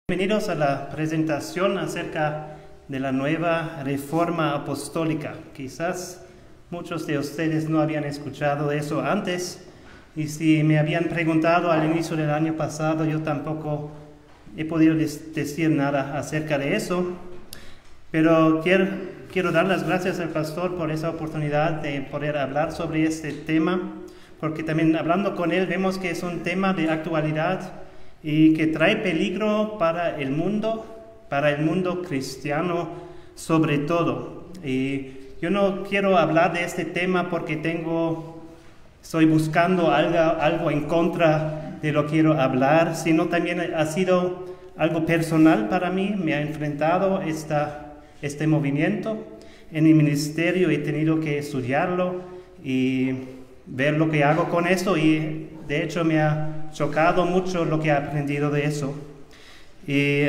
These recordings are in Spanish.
Bienvenidos a la presentación acerca de la nueva reforma apostólica. Quizás muchos de ustedes no habían escuchado eso antes, y si me habían preguntado al inicio del año pasado, yo tampoco he podido decir nada acerca de eso. Pero quiero dar las gracias al pastor por esa oportunidad de poder hablar sobre este tema, porque también hablando con él vemos que es un tema de actualidad y que trae peligro para el mundo cristiano sobre todo. Y yo no quiero hablar de este tema porque estoy buscando algo en contra de lo que quiero hablar, sino también ha sido algo personal para mí. Me ha enfrentado este movimiento en mi ministerio, he tenido que estudiarlo y ver lo que hago con eso, y de hecho me ha chocado mucho lo que he aprendido de eso. Y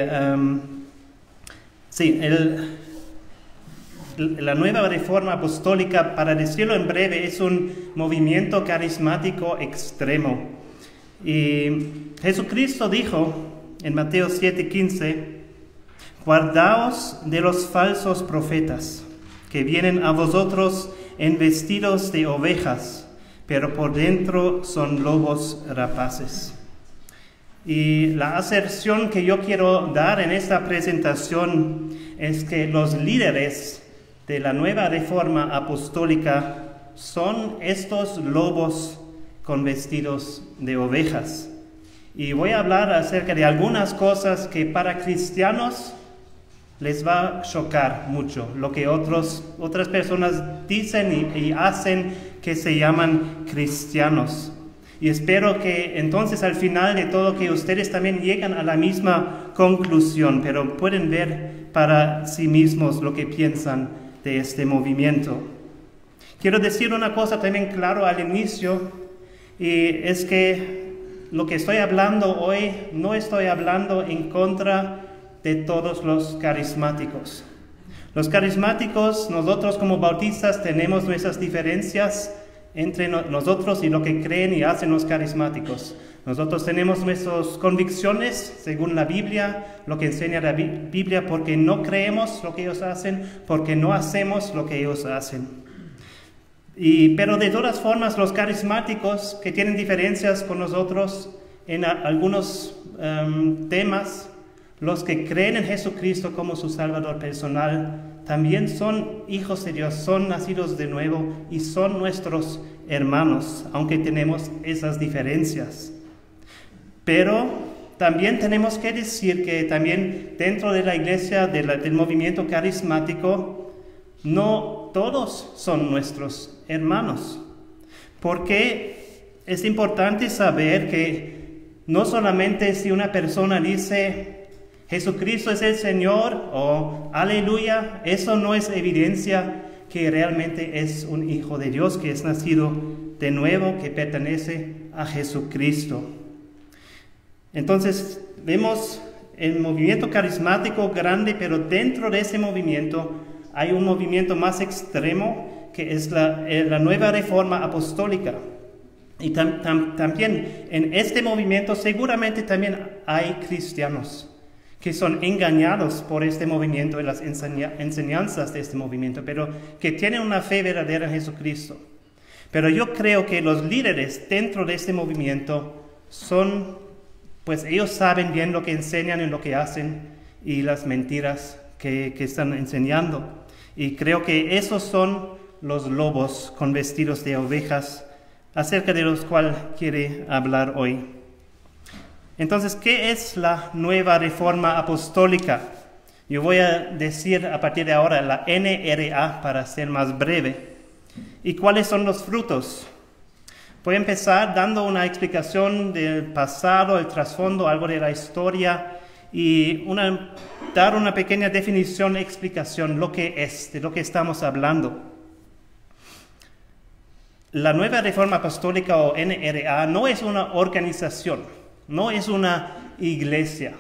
la nueva reforma apostólica, para decirlo en breve, es un movimiento carismático extremo. Y Jesucristo dijo en Mateo 7:15: guardaos de los falsos profetas, que vienen a vosotros en vestidos de ovejas, pero por dentro son lobos rapaces. Y la aserción que yo quiero dar en esta presentación es que los líderes de la nueva reforma apostólica son estos lobos con vestidos de ovejas. Y voy a hablar acerca de algunas cosas que para cristianos les va a chocar mucho, lo que otras personas dicen y hacen que se llaman cristianos. Y espero que entonces al final de todo que ustedes también lleguen a la misma conclusión, pero pueden ver para sí mismos lo que piensan de este movimiento. Quiero decir una cosa también claro al inicio, y es que lo que estoy hablando hoy, no estoy hablando en contra de todos los carismáticos. Los carismáticos, nosotros como bautistas tenemos nuestras diferencias entre nosotros y lo que creen y hacen los carismáticos. Nosotros tenemos nuestras convicciones según la Biblia, lo que enseña la Biblia, porque no creemos lo que ellos hacen, porque no hacemos lo que ellos hacen. Pero de todas formas, los carismáticos que tienen diferencias con nosotros en algunos temas, los que creen en Jesucristo como su Salvador personal, también son hijos de Dios, son nacidos de nuevo y son nuestros hermanos, aunque tenemos esas diferencias. Pero también tenemos que decir que también dentro de la iglesia, del movimiento carismático, no todos son nuestros hermanos. Porque es importante saber que no solamente si una persona dice Jesucristo es el Señor o aleluya, eso no es evidencia que realmente es un hijo de Dios, que es nacido de nuevo, que pertenece a Jesucristo. Entonces vemos el movimiento carismático grande, pero dentro de ese movimiento hay un movimiento más extremo, que es la nueva reforma apostólica. Y también en este movimiento seguramente también hay cristianos que son engañados por este movimiento y las enseñanzas de este movimiento, pero que tienen una fe verdadera en Jesucristo. Pero yo creo que los líderes dentro de este movimiento pues ellos saben bien lo que enseñan y lo que hacen y las mentiras que están enseñando. Y creo que esos son los lobos con vestidos de ovejas, acerca de los cuales quiere hablar hoy. Entonces, ¿qué es la nueva reforma apostólica? Yo voy a decir a partir de ahora la NRA para ser más breve. ¿Y cuáles son los frutos? Voy a empezar dando una explicación del pasado, el trasfondo, algo de la historia y dar una pequeña definición, explicación, de lo que estamos hablando. La nueva reforma apostólica o NRA no es una organización. No es una iglesia,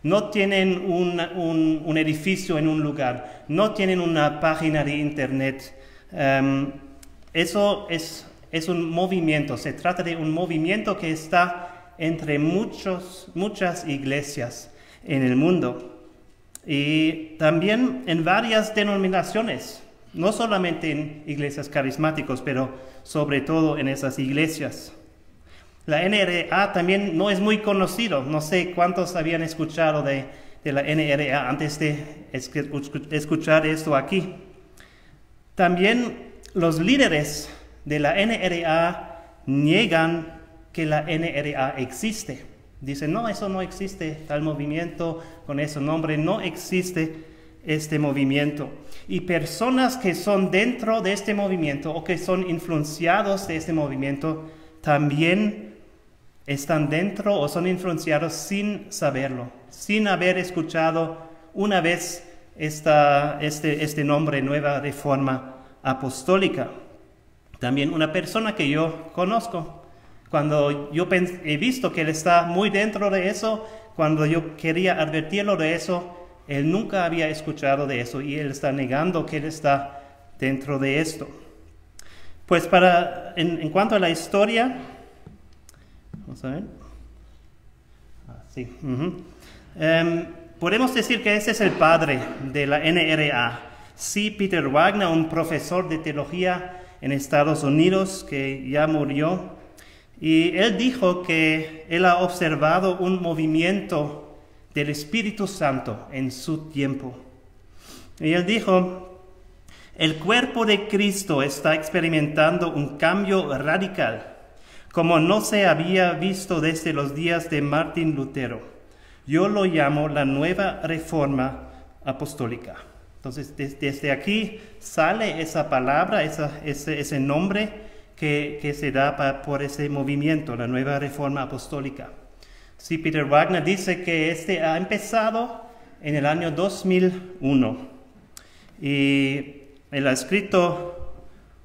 no tienen un edificio en un lugar, no tienen una página de internet. Eso es un movimiento, se trata de un movimiento que está entre muchas iglesias. en el mundo. Y también en varias denominaciones, no solamente en iglesias carismáticas, pero sobre todo en esas iglesias. La NRA también no es muy conocido, no sé cuántos habían escuchado de la NRA antes de escuchar esto aquí. También los líderes de la NRA niegan que la NRA existe. Dicen, no, eso no existe, tal movimiento con ese nombre, no existe este movimiento. Y personas que son dentro de este movimiento o que son influenciados de este movimiento también están dentro o son influenciados sin saberlo, sin haber escuchado una vez este nombre, Nueva Reforma Apostólica. También una persona que yo conozco, cuando yo he visto que él está muy dentro de eso, cuando yo quería advertirlo de eso, él nunca había escuchado de eso y él está negando que él está dentro de esto. Pues en cuanto a la historia, vamos a ver. Sí. Podemos decir que este es el padre de la NRA. C. Peter Wagner, un profesor de teología en Estados Unidos que ya murió. Y él dijo que él ha observado un movimiento del Espíritu Santo en su tiempo. Y él dijo, el cuerpo de Cristo está experimentando un cambio radical, como no se había visto desde los días de Martín Lutero. Yo lo llamo la Nueva Reforma Apostólica. Entonces, desde aquí sale esa palabra, ese nombre que se da por ese movimiento, la Nueva Reforma Apostólica. Sí, Peter Wagner dice que ha empezado en el año 2001 y él ha escrito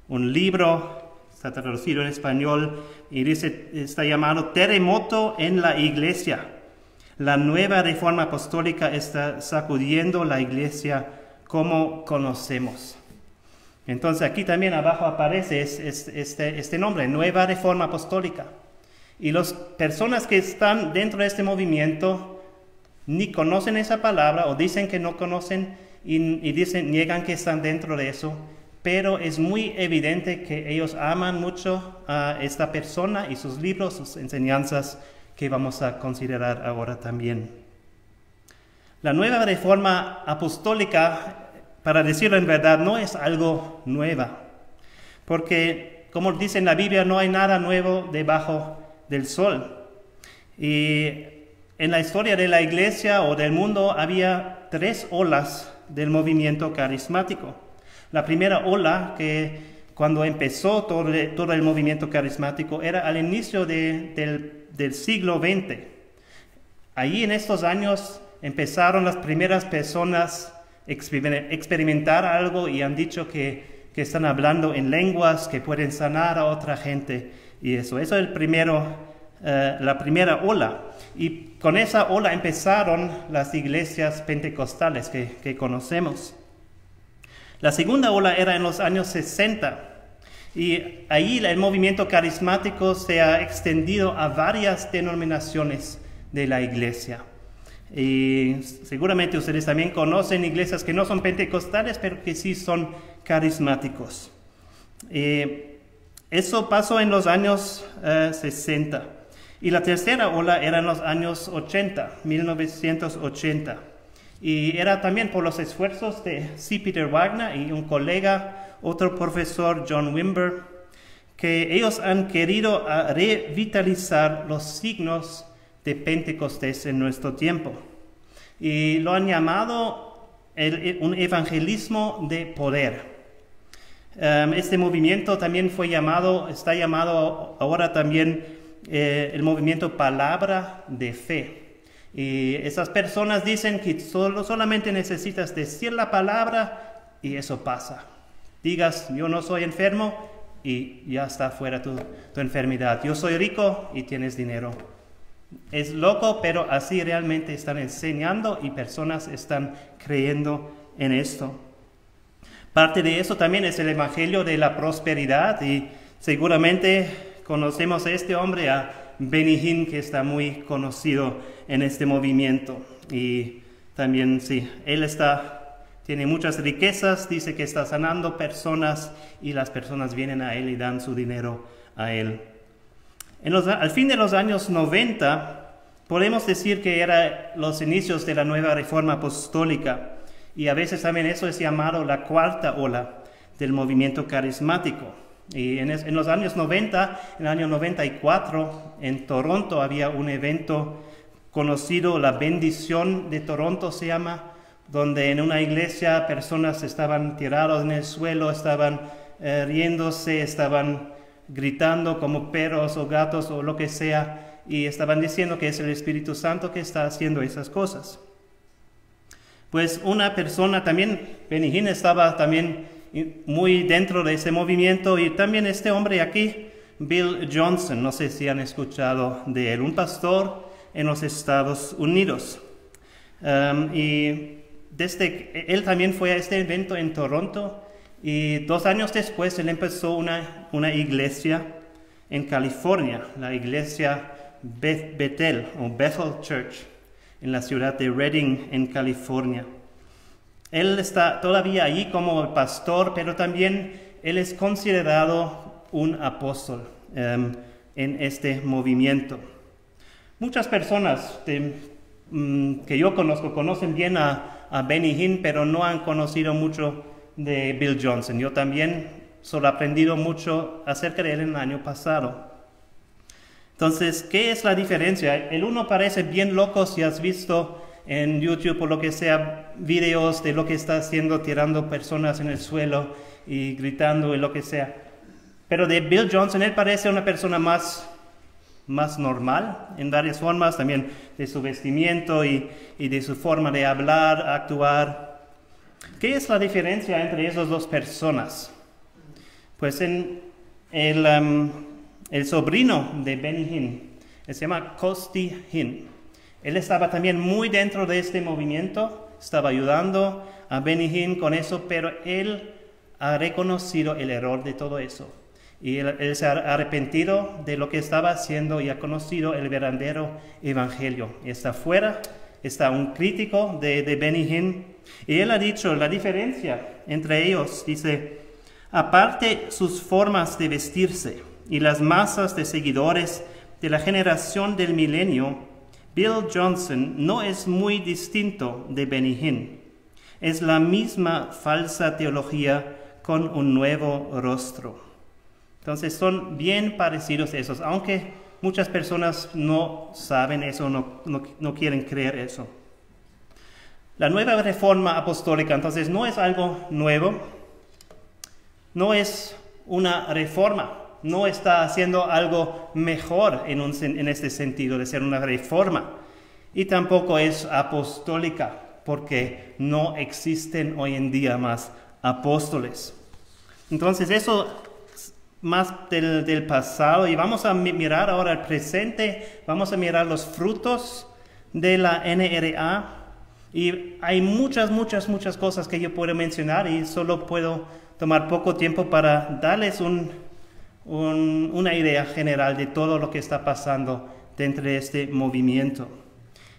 un libro, está traducido en español y dice, está llamado Terremoto en la Iglesia. La Nueva Reforma Apostólica está sacudiendo la Iglesia como conocemos. Entonces aquí también abajo aparece este nombre, Nueva Reforma Apostólica. Y las personas que están dentro de este movimiento ni conocen esa palabra o dicen que no conocen y niegan que están dentro de eso. Pero es muy evidente que ellos aman mucho a esta persona y sus libros, sus enseñanzas que vamos a considerar ahora también. La Nueva Reforma Apostólica, para decirlo en verdad, no es algo nueva, porque como dice en la Biblia, no hay nada nuevo debajo del sol. Y en la historia de la iglesia o del mundo había 3 olas del movimiento carismático. La primera ola, que cuando empezó todo el movimiento carismático, era al inicio del siglo XX. Allí en estos años empezaron las primeras personas a experimentar algo y han dicho que están hablando en lenguas que pueden sanar a otra gente. Y eso es la primera ola. Y con esa ola empezaron las iglesias pentecostales que conocemos. La segunda ola era en los años 60. Y ahí el movimiento carismático se ha extendido a varias denominaciones de la iglesia. Y seguramente ustedes también conocen iglesias que no son pentecostales, pero que sí son carismáticos. Eso pasó en los años 60. Y la tercera ola era en los años 80, 1980. Y era también por los esfuerzos de C. Peter Wagner y un colega, otro profesor, John Wimber, que ellos han querido revitalizar los signos de Pentecostés en nuestro tiempo. Y lo han llamado un evangelismo de poder. Este movimiento también está llamado ahora también el movimiento Palabra de Fe. Y esas personas dicen que solamente necesitas decir la palabra y eso pasa. Digas, yo no soy enfermo y ya está fuera tu enfermedad. Yo soy rico y tienes dinero. Es loco, pero así realmente están enseñando y personas están creyendo en esto. Parte de eso también es el evangelio de la prosperidad y seguramente conocemos a este hombre, a Benny Hinn, que está muy conocido en este movimiento. Y también, sí, él tiene muchas riquezas, dice que está sanando personas y las personas vienen a él y dan su dinero a él. Al fin de los años 90, podemos decir que eran los inicios de la nueva reforma apostólica. Y a veces también eso es llamado la cuarta ola del movimiento carismático. Y en los años 90, en el año 94, en Toronto había un evento conocido, la Bendición de Toronto se llama, donde en una iglesia personas estaban tirados en el suelo, estaban riéndose, estaban gritando como perros o gatos o lo que sea, y estaban diciendo que es el Espíritu Santo que está haciendo esas cosas. Pues una persona también, Benny Hinn estaba también muy dentro de ese movimiento, y también este hombre aquí, Bill Johnson, no sé si han escuchado de él, un pastor en los Estados Unidos. Y él también fue a este evento en Toronto, y 2 años después él empezó una iglesia en California, la iglesia Bethel o Bethel Church, en la ciudad de Redding, en California. Él está todavía allí como pastor, pero también él es considerado un apóstol en este movimiento. Muchas personas que yo conozco conocen bien a Benny Hinn, pero no han conocido mucho de Bill Johnson. Yo también solo he aprendido mucho acerca de él en el año pasado. Entonces, ¿qué es la diferencia? El uno parece bien loco si has visto en YouTube o lo que sea videos de lo que está haciendo, tirando personas en el suelo y gritando y lo que sea. Pero de Bill Johnson, él parece una persona más normal en varias formas, también de su vestimiento y de su forma de hablar, actuar. ¿Qué es la diferencia entre esas dos personas? Pues en el sobrino de Benny Hinn, él se llama Costi Hinn. Él estaba también muy dentro de este movimiento, estaba ayudando a Benny Hinn con eso, pero él ha reconocido el error de todo eso. Y él se ha arrepentido de lo que estaba haciendo y ha conocido el verdadero evangelio. Está fuera, está un crítico de Benny Hinn. Y él ha dicho la diferencia entre ellos, dice, aparte sus formas de vestirse y las masas de seguidores de la generación del milenio, Bill Johnson no es muy distinto de Benny Hinn. Es la misma falsa teología con un nuevo rostro. Entonces son bien parecidos esos, aunque muchas personas no saben eso, no quieren creer eso. La nueva reforma apostólica, entonces, no es algo nuevo, no es una reforma, no está haciendo algo mejor en este sentido de ser una reforma, y tampoco es apostólica, porque no existen hoy en día más apóstoles. Entonces eso más del pasado, y vamos a mirar ahora el presente, vamos a mirar los frutos de la NRA, y hay muchas cosas que yo puedo mencionar, y solo puedo tomar poco tiempo para darles una idea general de todo lo que está pasando dentro de este movimiento.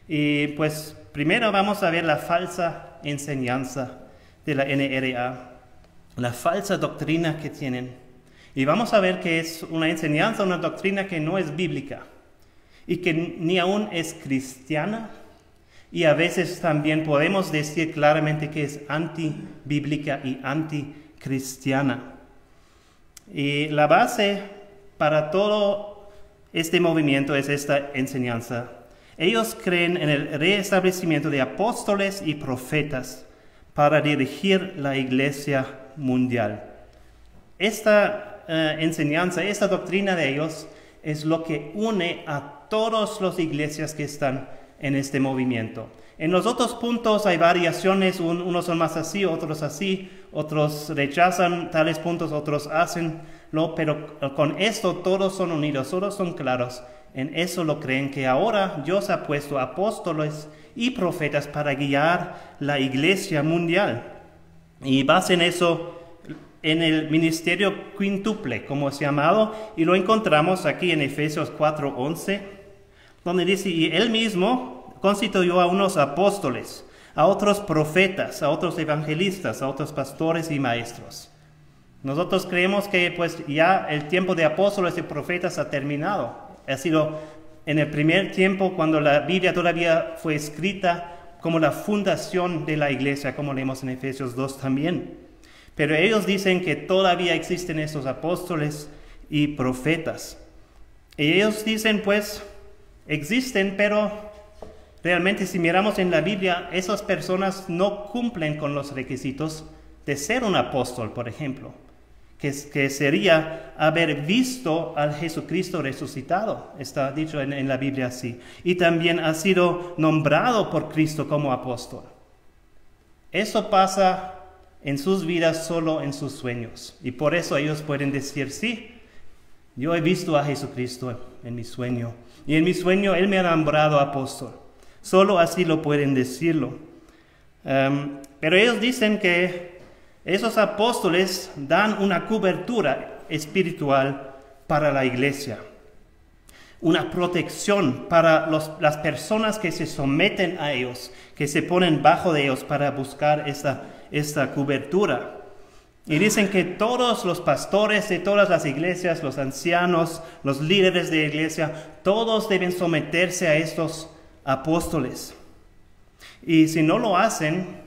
Y pues primero vamos a ver la falsa enseñanza de la NRA, la falsa doctrina que tienen. Y vamos a ver que es una enseñanza, una doctrina que no es bíblica y que ni aún es cristiana, y a veces también podemos decir claramente que es antibíblica y anticristiana. Y la base para todo este movimiento es esta enseñanza. Ellos creen en el reestablecimiento de apóstoles y profetas para dirigir la iglesia mundial. Esta enseñanza, esta doctrina de ellos es lo que une a todas las iglesias que están en este movimiento. En los otros puntos hay variaciones, unos son más así, otros rechazan tales puntos, otros hacenlo, pero con esto todos son unidos, todos son claros. En eso lo creen, que ahora Dios ha puesto apóstoles y profetas para guiar la iglesia mundial. Y basen eso en el ministerio quíntuple, como es llamado, y lo encontramos aquí en Efesios 4:11, donde dice, y él mismo constituyó a unos apóstoles, a otros profetas, a otros evangelistas, a otros pastores y maestros. Nosotros creemos que pues ya el tiempo de apóstoles y profetas ha terminado. Ha sido en el primer tiempo, cuando la Biblia todavía fue escrita, como la fundación de la iglesia, como leemos en Efesios 2 también. Pero ellos dicen que todavía existen estos apóstoles y profetas. Y ellos dicen, pues, existen, pero realmente si miramos en la Biblia, esas personas no cumplen con los requisitos de ser un apóstol, por ejemplo, que sería haber visto al Jesucristo resucitado. Está dicho en la Biblia así. Y también ha sido nombrado por Cristo como apóstol. Eso pasa en sus vidas solo en sus sueños. Y por eso ellos pueden decir, sí, yo he visto a Jesucristo en mi sueño. Y en mi sueño Él me ha nombrado apóstol. Solo así lo pueden decirlo. Pero ellos dicen que esos apóstoles dan una cobertura espiritual para la iglesia, una protección para las personas que se someten a ellos, que se ponen bajo de ellos para buscar esta cobertura. Y dicen que todos los pastores de todas las iglesias, los ancianos, los líderes de iglesia, todos deben someterse a estos apóstoles. Y si no lo hacen,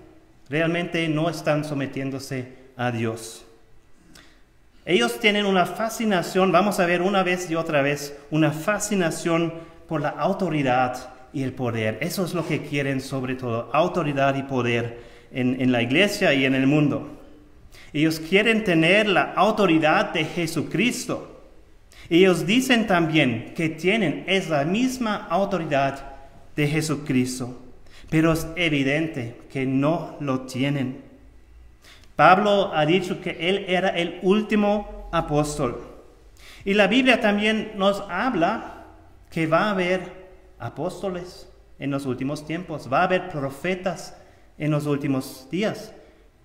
realmente no están sometiéndose a Dios. Ellos tienen una fascinación, vamos a ver una vez y otra vez, una fascinación por la autoridad y el poder. Eso es lo que quieren sobre todo, autoridad y poder en la iglesia y en el mundo. Ellos quieren tener la autoridad de Jesucristo. Ellos dicen también que tienen esa misma autoridad de Jesucristo. Pero es evidente que no lo tienen. Pablo ha dicho que él era el último apóstol. Y la Biblia también nos habla que va a haber apóstoles en los últimos tiempos. Va a haber profetas en los últimos días.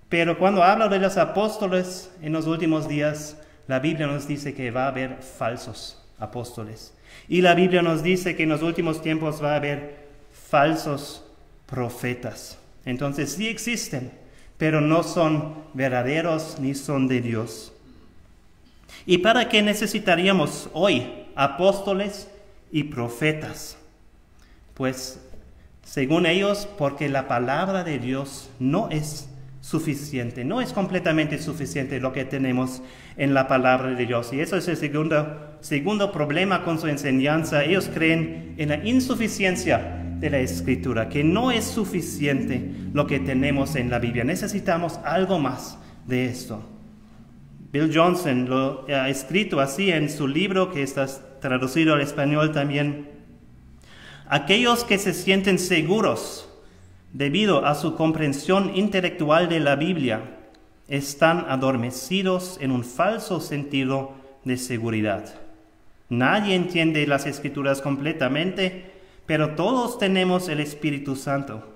Pero cuando habla de los apóstoles en los últimos días, la Biblia nos dice que va a haber falsos apóstoles. Y la Biblia nos dice que en los últimos tiempos va a haber falsos profetas. Entonces sí existen, pero no son verdaderos ni son de Dios. ¿Y para qué necesitaríamos hoy apóstoles y profetas? Pues según ellos, porque la palabra de Dios no es suficiente, no es completamente suficiente lo que tenemos en la palabra de Dios. Y eso es el segundo problema con su enseñanza. Ellos creen en la insuficiencia de la Escritura, que no es suficiente lo que tenemos en la Biblia. Necesitamos algo más de esto. Bill Johnson lo ha escrito así en su libro, que está traducido al español también. Aquellos que se sienten seguros debido a su comprensión intelectual de la Biblia están adormecidos en un falso sentido de seguridad. Nadie entiende las Escrituras completamente, pero todos tenemos el Espíritu Santo.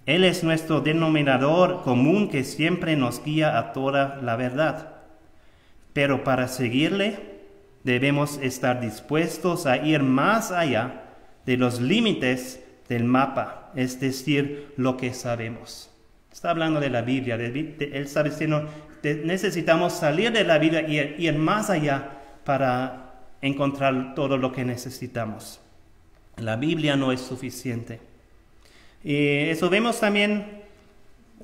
Él es nuestro denominador común que siempre nos guía a toda la verdad. Pero para seguirle, debemos estar dispuestos a ir más allá de los límites del mapa, es decir, lo que sabemos. Está hablando de la Biblia. Él está diciendo que necesitamos salir de la Biblia y ir más allá para encontrar todo lo que necesitamos. La Biblia no es suficiente. Y eso vemos también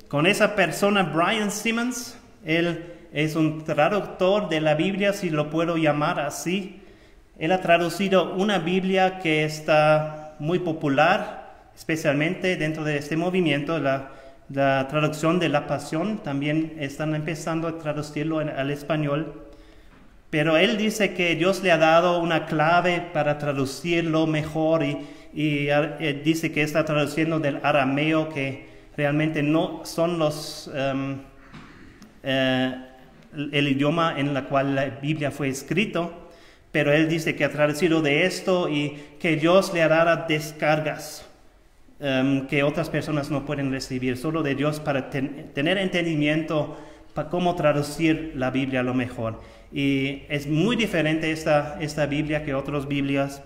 con esa persona, Brian Simmons. Él es un traductor de la Biblia, si lo puedo llamar así. Él ha traducido una Biblia que está muy popular, especialmente dentro de este movimiento, la traducción de la Pasión. También están empezando a traducirlo al español. Pero él dice que Dios le ha dado una clave para traducirlo mejor y dice que está traduciendo del arameo, que realmente no son el idioma en el cual la Biblia fue escrito, pero él dice que ha traducido de esto y que Dios le hará descargas que otras personas no pueden recibir, solo de Dios, para tener entendimiento para cómo traducir la Biblia a lo mejor. Y es muy diferente esta Biblia que otras Biblias.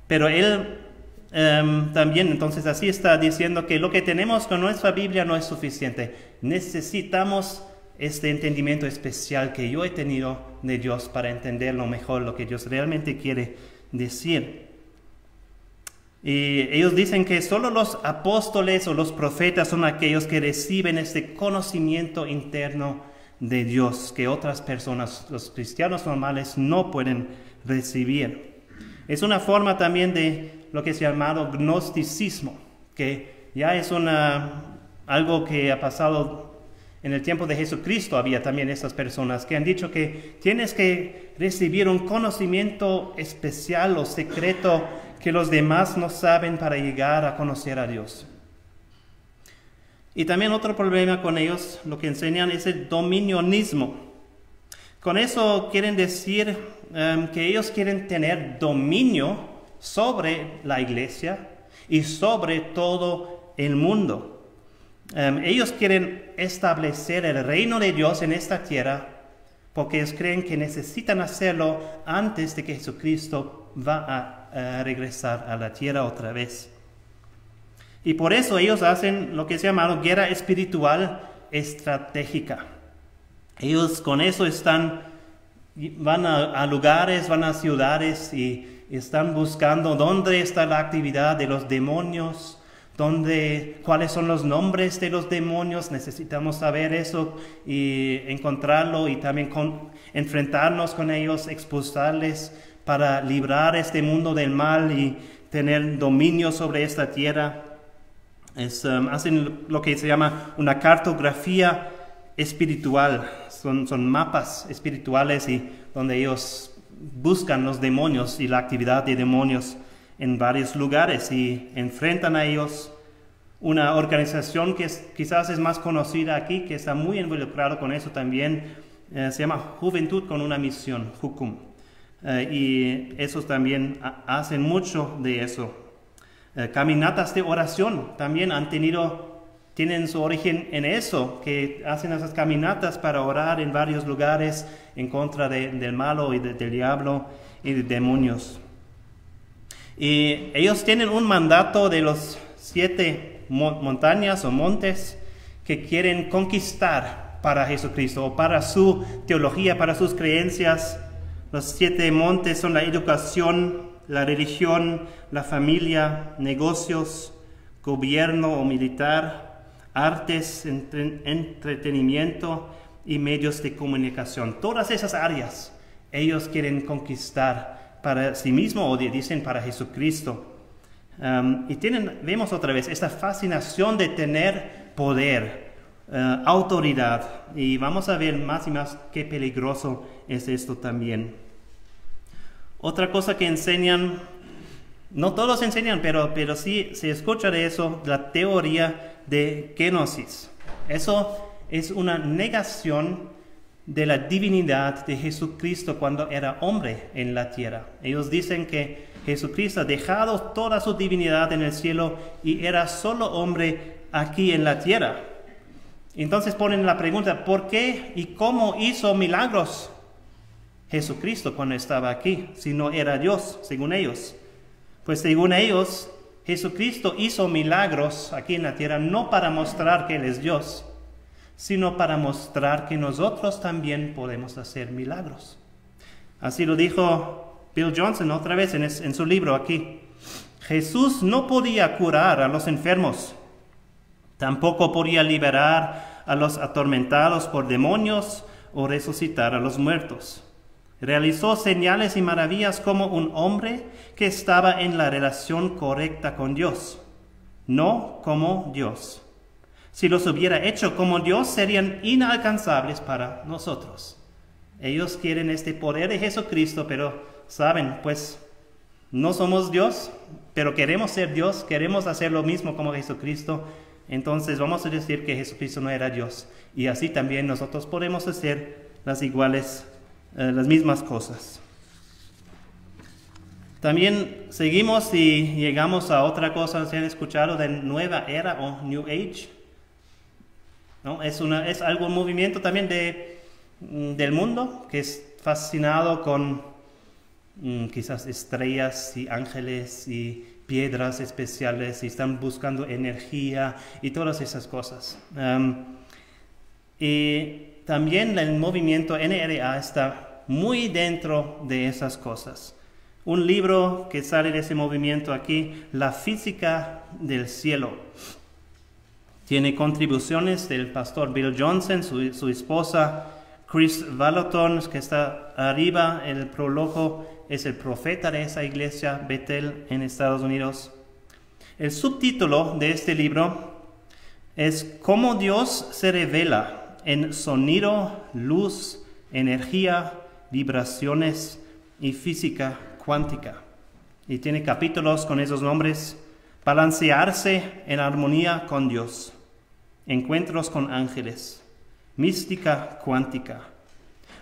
Pero él también, entonces así está diciendo que lo que tenemos con nuestra Biblia no es suficiente. Necesitamos este entendimiento especial que yo he tenido de Dios para entenderlo mejor, lo que Dios realmente quiere decir. Y ellos dicen que solo los apóstoles o los profetas son aquellos que reciben este conocimiento interno de Dios, que otras personas, los cristianos normales, no pueden recibir. Es una forma también de lo que se ha llamado gnosticismo, que ya es algo que ha pasado en el tiempo de Jesucristo. Había también estas personas que han dicho que tienes que recibir un conocimiento especial o secreto que los demás no saben para llegar a conocer a Dios. Y también otro problema con ellos, lo que enseñan es el dominionismo. Con eso quieren decir que ellos quieren tener dominio sobre la iglesia y sobre todo el mundo. Ellos quieren establecer el reino de Dios en esta tierra porque ellos creen que necesitan hacerlo antes de que Jesucristo va a regresar a la tierra otra vez. Y por eso ellos hacen lo que se llama guerra espiritual estratégica. Ellos con eso van a lugares, van a ciudades y están buscando dónde está la actividad de los demonios, cuáles son los nombres de los demonios. Necesitamos saber eso y encontrarlo y también enfrentarnos con ellos, expulsarles para librar este mundo del mal y tener dominio sobre esta tierra. Hacen lo que se llama una cartografía espiritual. Son mapas espirituales y donde ellos buscan los demonios y la actividad de demonios en varios lugares y enfrentan a ellos. Una organización que quizás es más conocida aquí, que está muy involucrado con eso también, se llama Juventud con una Misión, JUCUM. Y esos también hacen mucho de eso. Caminatas de oración también tienen su origen en eso, que hacen esas caminatas para orar en varios lugares en contra del malo y del diablo y de demonios. Y ellos tienen un mandato de los 7 montañas o montes que quieren conquistar para Jesucristo o para su teología, para sus creencias. Los 7 montes son la educación, la religión, la familia, negocios, gobierno o militar, artes, entretenimiento y medios de comunicación. Todas esas áreas ellos quieren conquistar para sí mismos o dicen para Jesucristo. Y vemos otra vez esta fascinación de tener poder, autoridad. Y vamos a ver más y más qué peligroso es esto también. Otra cosa que enseñan, no todos enseñan, pero sí se escucha de eso, la teoría de kenosis. Eso es una negación de la divinidad de Jesucristo cuando era hombre en la tierra. Ellos dicen que Jesucristo ha dejado toda su divinidad en el cielo y era solo hombre aquí en la tierra. Entonces ponen la pregunta, ¿por qué y cómo hizo milagros Jesucristo cuando estaba aquí, si no era Dios, según ellos? Pues según ellos, Jesucristo hizo milagros aquí en la tierra no para mostrar que Él es Dios, sino para mostrar que nosotros también podemos hacer milagros. Así lo dijo Bill Johnson otra vez en su libro aquí. Jesús no podía curar a los enfermos, tampoco podía liberar a los atormentados por demonios o resucitar a los muertos. Realizó señales y maravillas como un hombre que estaba en la relación correcta con Dios, no como Dios. Si los hubiera hecho como Dios, serían inalcanzables para nosotros. Ellos quieren este poder de Jesucristo, pero saben, pues no somos Dios, pero queremos ser Dios, queremos hacer lo mismo como Jesucristo. Entonces vamos a decir que Jesucristo no era Dios. Y así también nosotros podemos hacer las mismas cosas. También seguimos y llegamos a otra cosa. ¿Se han escuchado de nueva era o New Age? ¿No? Es un movimiento también del mundo que es fascinado con quizás estrellas y ángeles y piedras especiales y están buscando energía y todas esas cosas. Y también el movimiento NRA está muy dentro de esas cosas. Un libro que sale de ese movimiento aquí, La física del cielo. Tiene contribuciones del pastor Bill Johnson, su esposa Chris Vallotton, que está arriba. El prólogo es el profeta de esa iglesia, Bethel, en Estados Unidos. El subtítulo de este libro es Cómo Dios se revela en sonido, luz, energía, vibraciones y física cuántica. Y tiene capítulos con esos nombres: Balancearse en armonía con Dios, Encuentros con ángeles, Mística cuántica,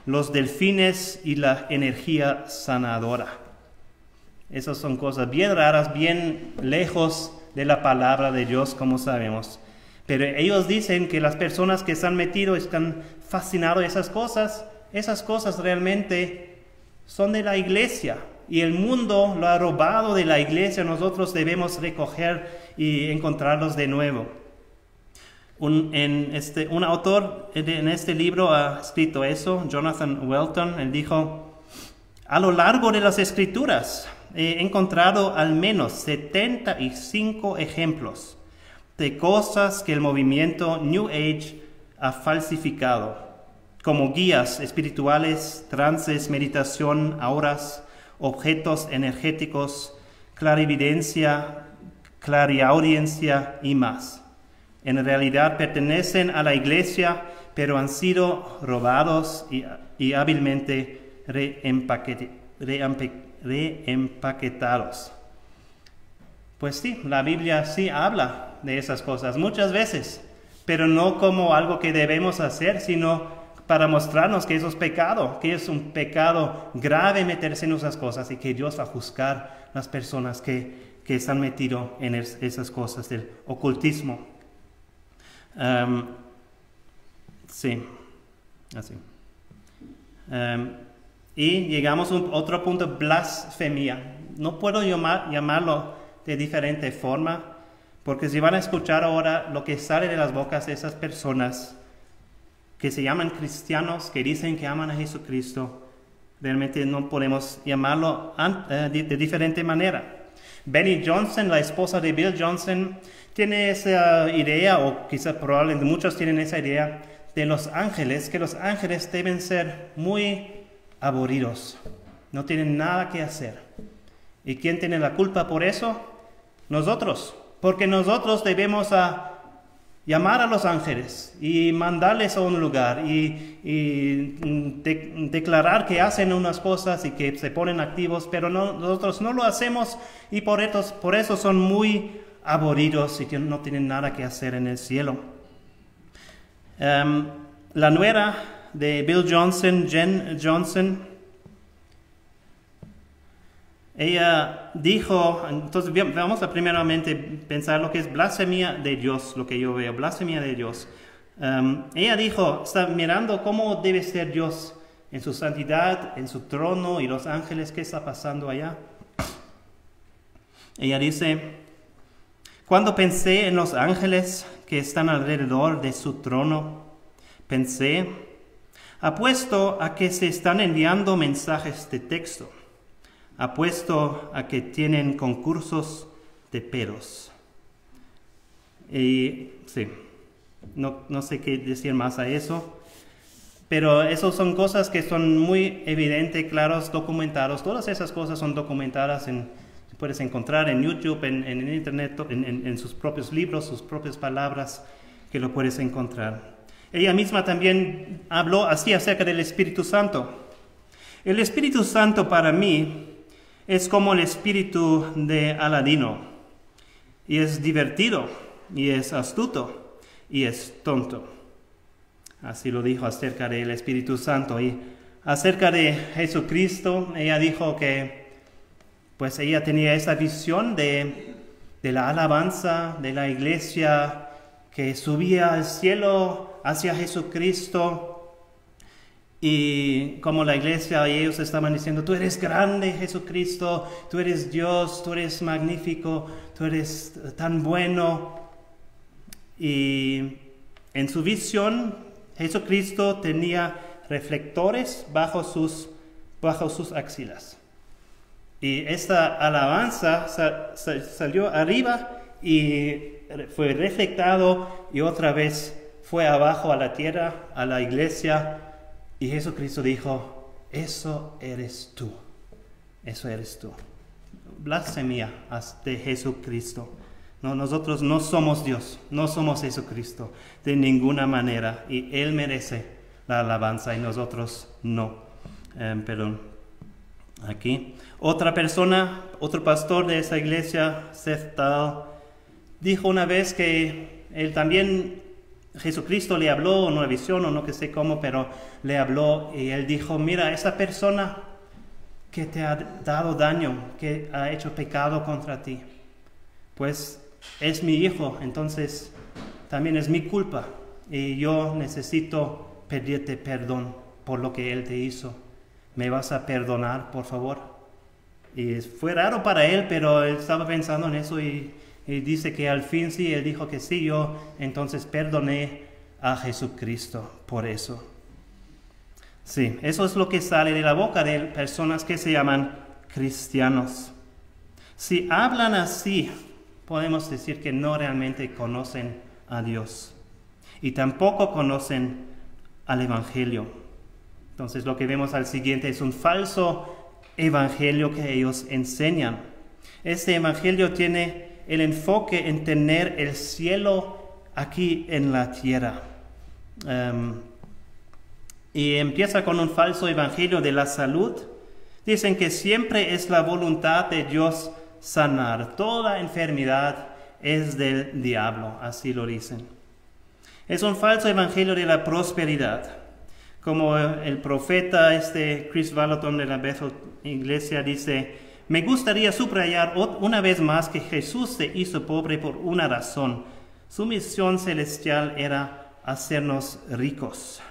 Los delfines y la energía sanadora. Esas son cosas bien raras, bien lejos de la palabra de Dios, como sabemos. Pero ellos dicen que las personas que se han metido están fascinados de esas cosas realmente son de la iglesia. Y el mundo lo ha robado de la iglesia, nosotros debemos recoger y encontrarlos de nuevo. Un autor en este libro ha escrito eso, Jonathan Welton. Él dijo: a lo largo de las escrituras he encontrado al menos 75 ejemplos de cosas que el movimiento New Age ha falsificado, como guías espirituales, trances, meditación, auras, objetos energéticos, clarividencia, clariaudiencia y más. En realidad pertenecen a la iglesia, pero han sido robados y hábilmente reempaquetados. Pues sí, la Biblia sí habla de esas cosas muchas veces, pero no como algo que debemos hacer, sino para mostrarnos que eso es pecado, que es un pecado grave meterse en esas cosas y que Dios va a juzgar a las personas que están metidas en esas cosas del ocultismo. Sí, así. Y llegamos a otro punto: blasfemia. No puedo llamarlo de diferente forma, porque si van a escuchar ahora lo que sale de las bocas de esas personas que se llaman cristianos, que dicen que aman a Jesucristo, realmente no podemos llamarlo de diferente manera. Benny Johnson, la esposa de Bill Johnson, tiene esa idea, o quizá probablemente muchos tienen esa idea, de los ángeles, que los ángeles deben ser muy aburridos, no tienen nada que hacer. ¿Y quién tiene la culpa por eso? Nosotros, porque nosotros debemos llamar a los ángeles y mandarles a un lugar y declarar que hacen unas cosas y que se ponen activos, pero nosotros no lo hacemos, y por eso son muy aburridos y que no tienen nada que hacer en el cielo. La nuera de Bill Johnson, Jen Johnson, ella dijo, entonces vamos a primeramente pensar lo que es blasfemia de Dios, lo que yo veo, blasfemia de Dios. Ella dijo, está mirando cómo debe ser Dios en su santidad, en su trono, y los ángeles, ¿qué está pasando allá? Ella dice: cuando pensé en los ángeles que están alrededor de su trono, pensé, apuesto a que se están enviando mensajes de texto. Apuesto a que tienen concursos de pedos. Y sí, no sé qué decir más a eso, pero esas son cosas que son muy evidentes, claros, documentados. Todas esas cosas son documentadas, puedes encontrar en YouTube, en Internet, en sus propios libros, sus propias palabras, que lo puedes encontrar. Ella misma también habló así acerca del Espíritu Santo. El Espíritu Santo para mí es como el espíritu de Aladino, y es divertido, y es astuto, y es tonto. Así lo dijo acerca del Espíritu Santo. Y acerca de Jesucristo, ella dijo que pues ella tenía esa visión de la alabanza de la iglesia que subía al cielo hacia Jesucristo, Y como la iglesia y ellos estaban diciendo, tú eres grande, Jesucristo, tú eres Dios, tú eres magnífico, tú eres tan bueno. Y en su visión, Jesucristo tenía reflectores bajo sus axilas. Y esta alabanza salió arriba y fue reflectado y otra vez fue abajo a la tierra, a la iglesia. Y Jesucristo dijo, eso eres tú. Eso eres tú. Blasfemia de Jesucristo. No, nosotros no somos Dios, no somos Jesucristo de ninguna manera. Y Él merece la alabanza y nosotros no. Perdón. Aquí. Otra persona, otro pastor de esa iglesia, Seth Dahl, dijo una vez que él también, Jesucristo le habló en una visión o no que sé cómo, pero le habló y él dijo, mira, esa persona que te ha dado daño, que ha hecho pecado contra ti, pues es mi hijo, entonces también es mi culpa y yo necesito pedirte perdón por lo que él te hizo. ¿Me vas a perdonar, por favor? Y fue raro para él, pero él estaba pensando en eso y dice que al fin sí, él dijo que sí, yo entonces perdoné a Jesucristo por eso. Sí, eso es lo que sale de la boca de personas que se llaman cristianos. Si hablan así, podemos decir que no realmente conocen a Dios y tampoco conocen al Evangelio. Entonces lo que vemos al siguiente es un falso evangelio que ellos enseñan. Este evangelio tiene el enfoque en tener el cielo aquí en la tierra. Y empieza con un falso evangelio de la salud. Dicen que siempre es la voluntad de Dios sanar. Toda enfermedad es del diablo, así lo dicen. Es un falso evangelio de la prosperidad. Como el profeta Chris Vallotton de la Bethel Iglesia dice, me gustaría subrayar una vez más que Jesús se hizo pobre por una razón. Su misión celestial era hacernos ricos.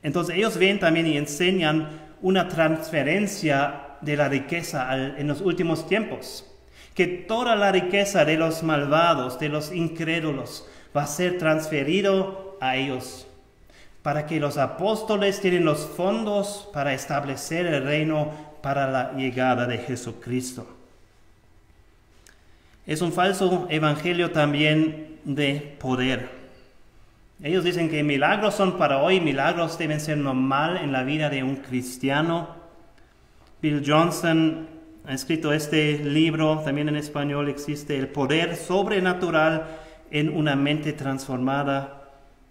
Entonces ellos ven también y enseñan una transferencia de la riqueza en los últimos tiempos. Que toda la riqueza de los malvados, de los incrédulos, va a ser transferido a ellos. Para que los apóstoles tienen los fondos para establecer el reino para la llegada de Jesucristo. Es un falso evangelio también de poder. Ellos dicen que milagros son para hoy, milagros deben ser normal en la vida de un cristiano. Bill Johnson ha escrito este libro, también en español existe, El poder sobrenatural en una mente transformada.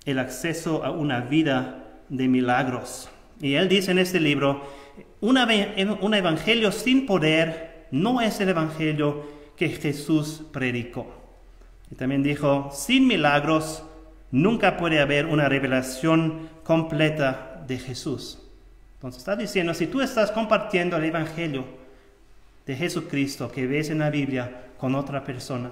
El acceso a una vida de milagros. Y él dice en este libro, un evangelio sin poder no es el evangelio que Jesús predicó. Y también dijo, sin milagros nunca puede haber una revelación completa de Jesús. Entonces está diciendo, si tú estás compartiendo el evangelio de Jesucristo que ves en la Biblia con otra persona,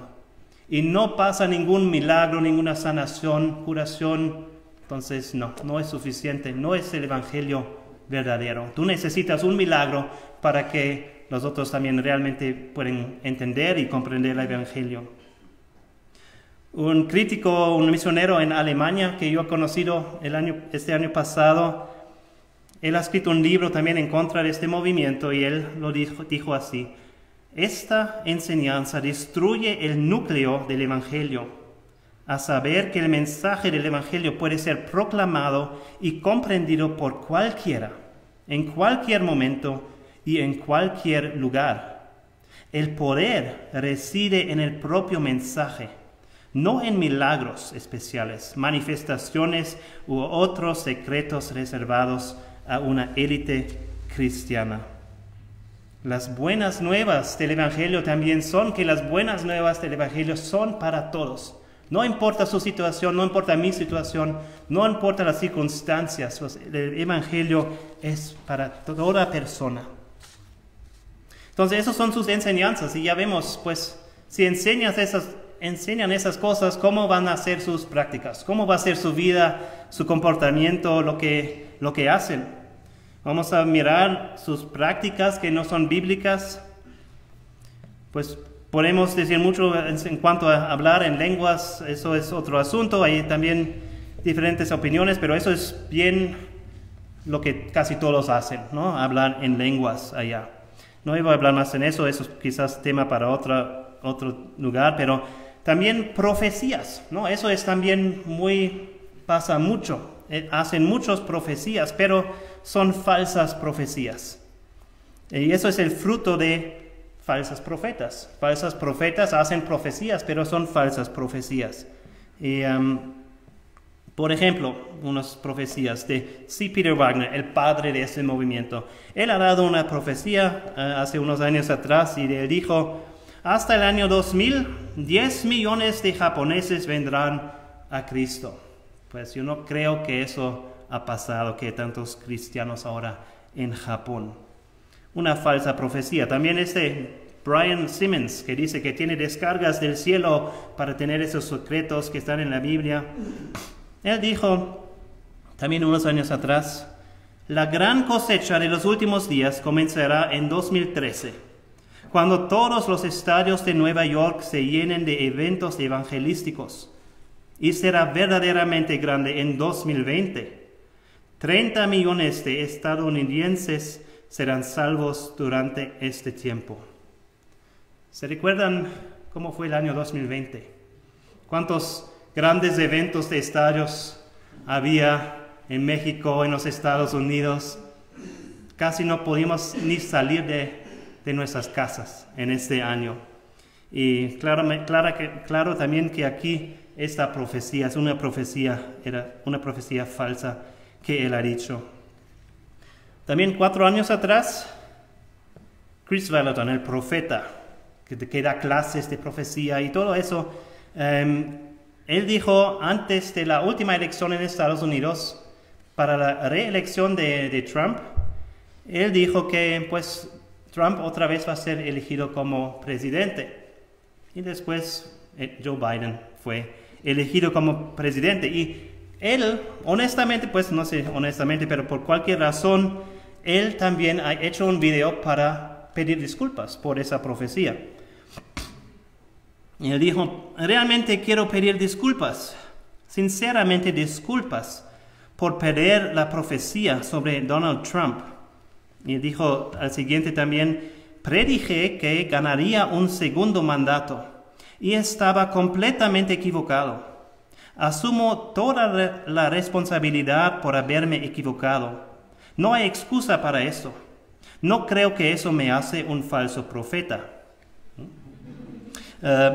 y no pasa ningún milagro, ninguna sanación, curación, entonces no es suficiente, no es el evangelio verdadero. Tú necesitas un milagro para que los otros también realmente puedan entender y comprender el evangelio. Un crítico, un misionero en Alemania que yo he conocido este año pasado, él ha escrito un libro también en contra de este movimiento y él lo dijo así. Esta enseñanza destruye el núcleo del Evangelio, a saber que el mensaje del Evangelio puede ser proclamado y comprendido por cualquiera, en cualquier momento y en cualquier lugar. El poder reside en el propio mensaje, no en milagros especiales, manifestaciones u otros secretos reservados a una élite cristiana. Las buenas nuevas del Evangelio también son que las buenas nuevas del Evangelio son para todos. No importa su situación, no importa mi situación, no importa las circunstancias, el Evangelio es para toda persona. Entonces, esas son sus enseñanzas y ya vemos, pues, si enseñas enseñan esas cosas, ¿cómo van a ser sus prácticas? ¿Cómo va a ser su vida, su comportamiento, lo que hacen? Vamos a mirar sus prácticas que no son bíblicas. Pues podemos decir mucho en cuanto a hablar en lenguas, eso es otro asunto. Hay también diferentes opiniones, pero eso es bien lo que casi todos hacen, ¿no? Hablar en lenguas allá. No iba a hablar más en eso, eso es quizás tema para otro lugar, pero también profecías, ¿no? Eso es también pasa mucho. Hacen muchas profecías, pero son falsas profecías. Y eso es el fruto de falsas profetas. Falsas profetas hacen profecías, pero son falsas profecías. Y, por ejemplo, unas profecías de C. Peter Wagner, el padre de este movimiento. Él ha dado una profecía hace unos años atrás y él dijo: hasta el año 2000, 10 millones de japoneses vendrán a Cristo. Pues yo no creo que eso ha pasado, que tantos cristianos ahora en Japón. Una falsa profecía. También Brian Simmons, que dice que tiene descargas del cielo para tener esos secretos que están en la Biblia. Él dijo, también unos años atrás, la gran cosecha de los últimos días comenzará en 2013, cuando todos los estadios de Nueva York se llenen de eventos evangelísticos. Y será verdaderamente grande en 2020. 30 millones de estadounidenses serán salvos durante este tiempo. ¿Se recuerdan cómo fue el año 2020? ¿Cuántos grandes eventos de estadios había en México, en los Estados Unidos? Casi no pudimos ni salir de nuestras casas en este año. Y claro también que aquí esta profecía era una profecía falsa que él ha dicho. También 4 años atrás, Chris Vallotton, el profeta, que da clases de profecía y todo eso, él dijo antes de la última elección en Estados Unidos, para la reelección de Trump, él dijo que pues Trump otra vez va a ser elegido como presidente. Y después Joe Biden fue elegido como presidente. Y él, honestamente, pues no sé honestamente, pero por cualquier razón, él también ha hecho un video para pedir disculpas por esa profecía. Y él dijo, realmente quiero pedir disculpas, sinceramente disculpas, por perder la profecía sobre Donald Trump. Y dijo al siguiente también, predije que ganaría un segundo mandato y estaba completamente equivocado. Asumo toda la responsabilidad por haberme equivocado. No hay excusa para eso. No creo que eso me hace un falso profeta.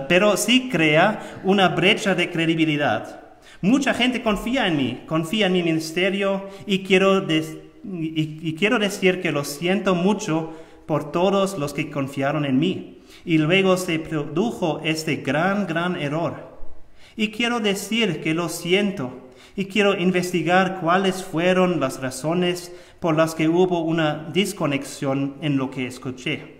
Pero sí crea una brecha de credibilidad. Mucha gente confía en mí, confía en mi ministerio y quiero decir que lo siento mucho por todos los que confiaron en mí. Y luego se produjo este gran error. Y quiero decir que lo siento y quiero investigar cuáles fueron las razones por las que hubo una desconexión en lo que escuché.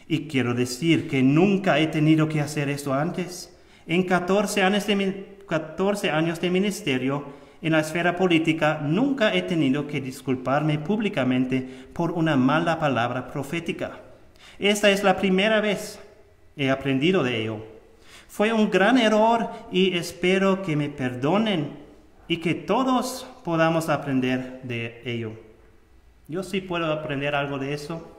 Y quiero decir que nunca he tenido que hacer esto antes. En 14 años de ministerio en la esfera política, nunca he tenido que disculparme públicamente por una mala palabra profética. Esta es la primera vez he aprendido de ello. Fue un gran error y espero que me perdonen y que todos podamos aprender de ello. Yo sí puedo aprender algo de eso,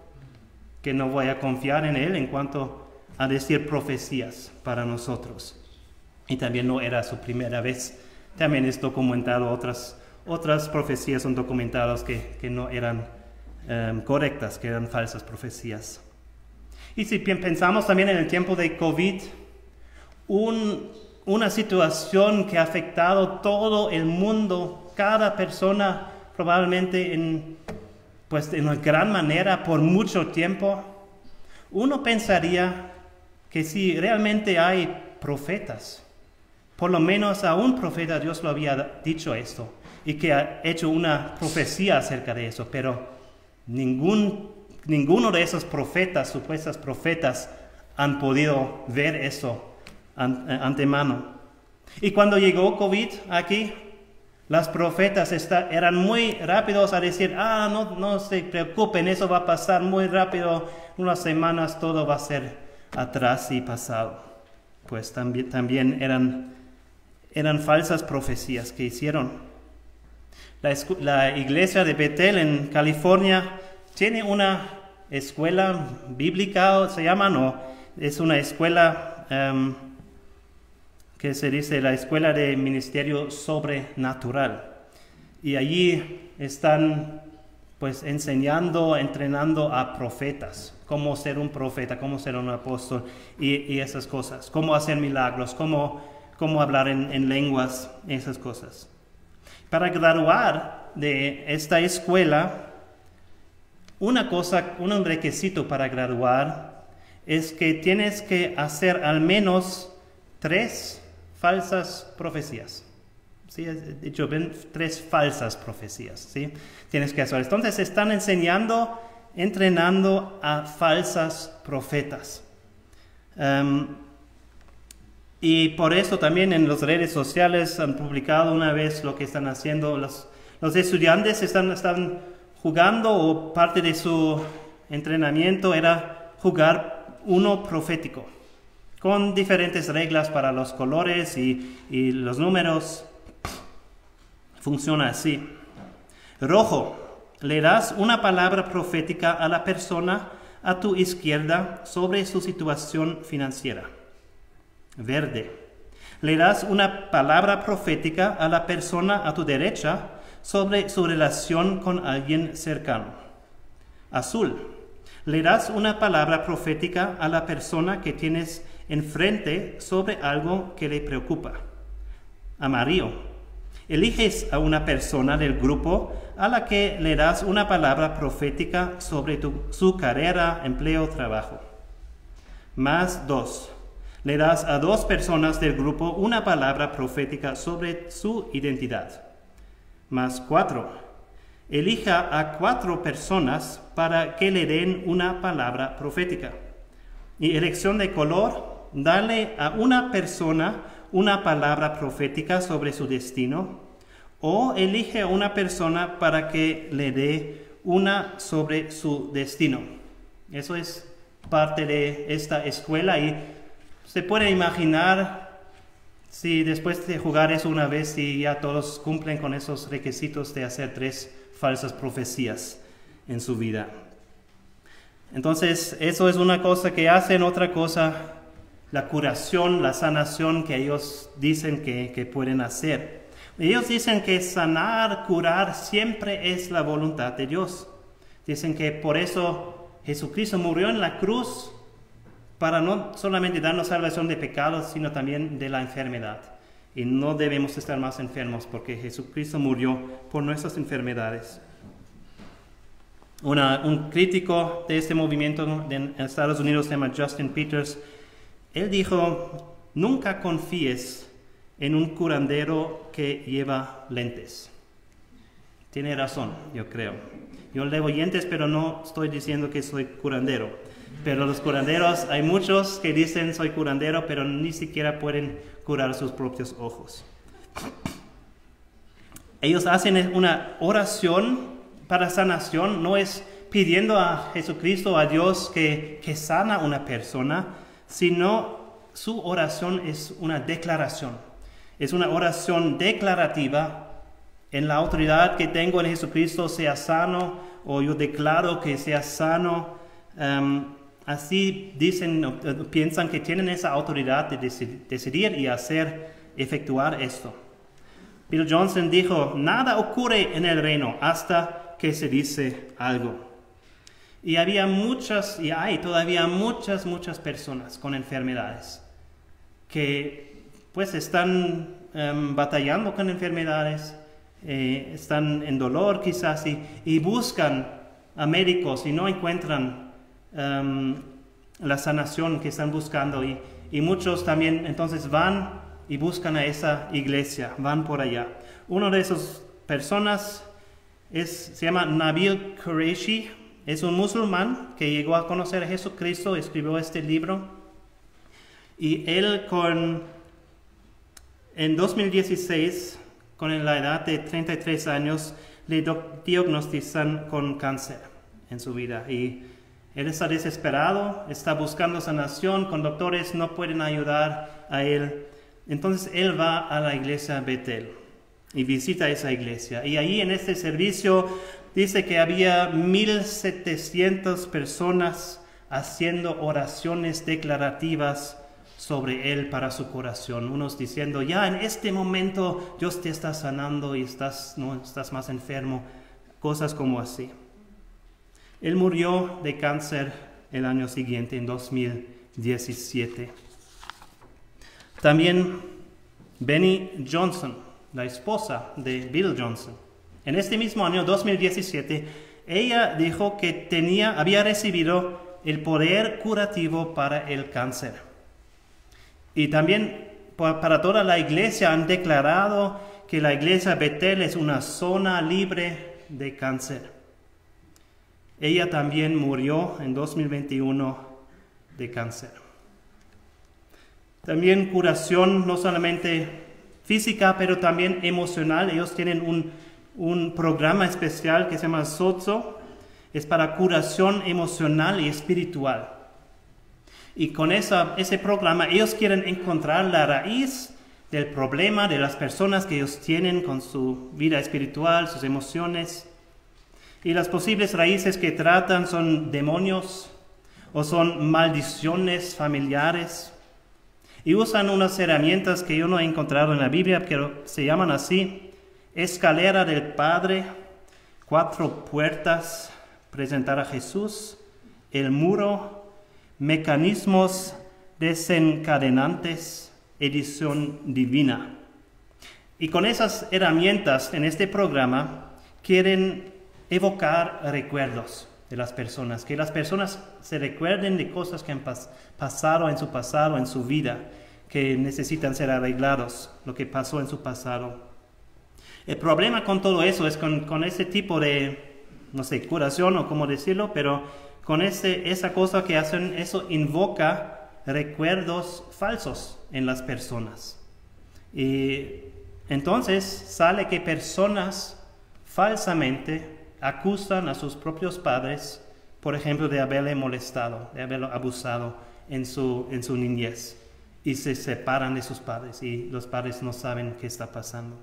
que no voy a confiar en él en cuanto a decir profecías para nosotros. Y también no era su primera vez. También es documentado, otras profecías son documentadas que no eran correctas, que eran falsas profecías. Y si pensamos también en el tiempo de COVID, una situación que ha afectado todo el mundo, cada persona probablemente en una gran manera por mucho tiempo, uno pensaría que si realmente hay profetas, por lo menos a un profeta Dios lo había dicho esto y que ha hecho una profecía acerca de eso, pero ninguno de esos profetas, supuestas profetas, han podido ver eso antemano. Y cuando llegó COVID aquí, las profetas eran muy rápidos a decir, no se preocupen, eso va a pasar muy rápido, unas semanas todo va a ser atrás y pasado. Pues también eran falsas profecías que hicieron. La iglesia de Bethel en California tiene una escuela bíblica, se llama, no, es una escuela que se dice la escuela de ministerio sobrenatural. Y allí están pues enseñando, entrenando a profetas, cómo ser un profeta, cómo ser un apóstol y esas cosas, cómo hacer milagros, cómo hablar en lenguas, esas cosas. Para graduar de esta escuela, un requisito para graduar es que tienes que hacer al menos 3 falsas profecías. ¿Sí? He dicho, 3 falsas profecías. ¿Sí? Tienes que hacer. Entonces están entrenando a falsas profetas. Y por eso también en las redes sociales han publicado una vez lo que están haciendo. Los estudiantes están jugando, o parte de su entrenamiento era jugar uno profético, con diferentes reglas para los colores y los números. Funciona así. Rojo, le das una palabra profética a la persona a tu izquierda sobre su situación financiera. Verde, le das una palabra profética a la persona a tu derecha sobre su relación con alguien cercano. Azul, le das una palabra profética a la persona que tienes enfrente sobre algo que le preocupa. Amarillo, eliges a una persona del grupo a la que le das una palabra profética sobre su carrera, empleo, trabajo. Más 2, le das a 2 personas del grupo una palabra profética sobre su identidad. Más 4, elija a 4 personas para que le den una palabra profética. Y elección de color, dale a una persona una palabra profética sobre su destino, o elige a una persona para que le dé una sobre su destino. Eso es parte de esta escuela y se puede imaginar si después de jugar eso una vez y ya todos cumplen con esos requisitos de hacer 3 falsas profecías en su vida. Entonces, eso es una cosa que hacen. Otra cosa, la curación, la sanación que ellos dicen que pueden hacer. Ellos dicen que sanar, curar, siempre es la voluntad de Dios. Dicen que por eso Jesucristo murió en la cruz, para no solamente darnos salvación de pecados, sino también de la enfermedad. Y no debemos estar más enfermos, porque Jesucristo murió por nuestras enfermedades. Un crítico de este movimiento en Estados Unidos se llama Justin Peters. Él dijo, nunca confíes en un curandero que lleva lentes. Tiene razón, yo creo. Yo llevo lentes, pero no estoy diciendo que soy curandero. Pero los curanderos, hay muchos que dicen soy curandero, pero ni siquiera pueden curar sus propios ojos. Ellos hacen una oración para sanación, no es pidiendo a Jesucristo, a Dios, que sana a una persona, sino su oración es una declaración. Es una oración declarativa. En la autoridad que tengo en Jesucristo, sea sano, o yo declaro que sea sano. Así dicen, piensan que tienen esa autoridad de decidir y efectuar esto. Bill Johnson dijo, nada ocurre en el reino hasta que se dice algo. Y había y hay todavía muchas personas con enfermedades que pues están batallando con enfermedades, están en dolor quizás y buscan a médicos y no encuentran la sanación que están buscando y muchos también entonces van y buscan a esa iglesia, van por allá. Una de esas personas se llama Nabil Qureshi, es un musulmán que llegó a conocer a Jesucristo, escribió este libro Y él en 2016, con la edad de 33 años, le diagnostican con cáncer en su vida. Y él está desesperado, está buscando sanación, con doctores no pueden ayudar a él. Entonces él va a la iglesia Betel y visita esa iglesia. Y ahí en este servicio dice que había 1,700 personas haciendo oraciones declarativas sobre él para su corazón. Unos diciendo, ya en este momento Dios te está sanando y no estás más enfermo. Cosas como así. Él murió de cáncer el año siguiente, en 2017. También Benny Johnson, la esposa de Bill Johnson. En este mismo año, 2017, ella dijo que había recibido el poder curativo para el cáncer. Y también para toda la iglesia han declarado que la iglesia Betel es una zona libre de cáncer. Ella también murió en 2021 de cáncer. También curación, no solamente física, pero también emocional. Ellos tienen un programa especial que se llama Sozo. Es para curación emocional y espiritual. Y con ese programa ellos quieren encontrar la raíz del problema de las personas que ellos tienen con su vida espiritual, sus emociones. Y las posibles raíces que tratan son demonios o son maldiciones familiares. Y usan unas herramientas que yo no he encontrado en la Biblia, pero se llaman así: escalera del Padre, 4 puertas, presentar a Jesús, el muro, mecanismos desencadenantes, edición divina. Y con esas herramientas en este programa quieren evocar recuerdos de las personas, que las personas se recuerden de cosas que han pasado en su vida, que necesitan ser arreglados, lo que pasó en su pasado. El problema con todo eso es con ese tipo de, no sé, curación o cómo decirlo, pero con esa cosa que hacen, eso invoca recuerdos falsos en las personas. Y entonces sale que personas falsamente acusan a sus propios padres, por ejemplo, de haberle molestado, de haberlo abusado en su niñez, y se separan de sus padres y los padres no saben qué está pasando.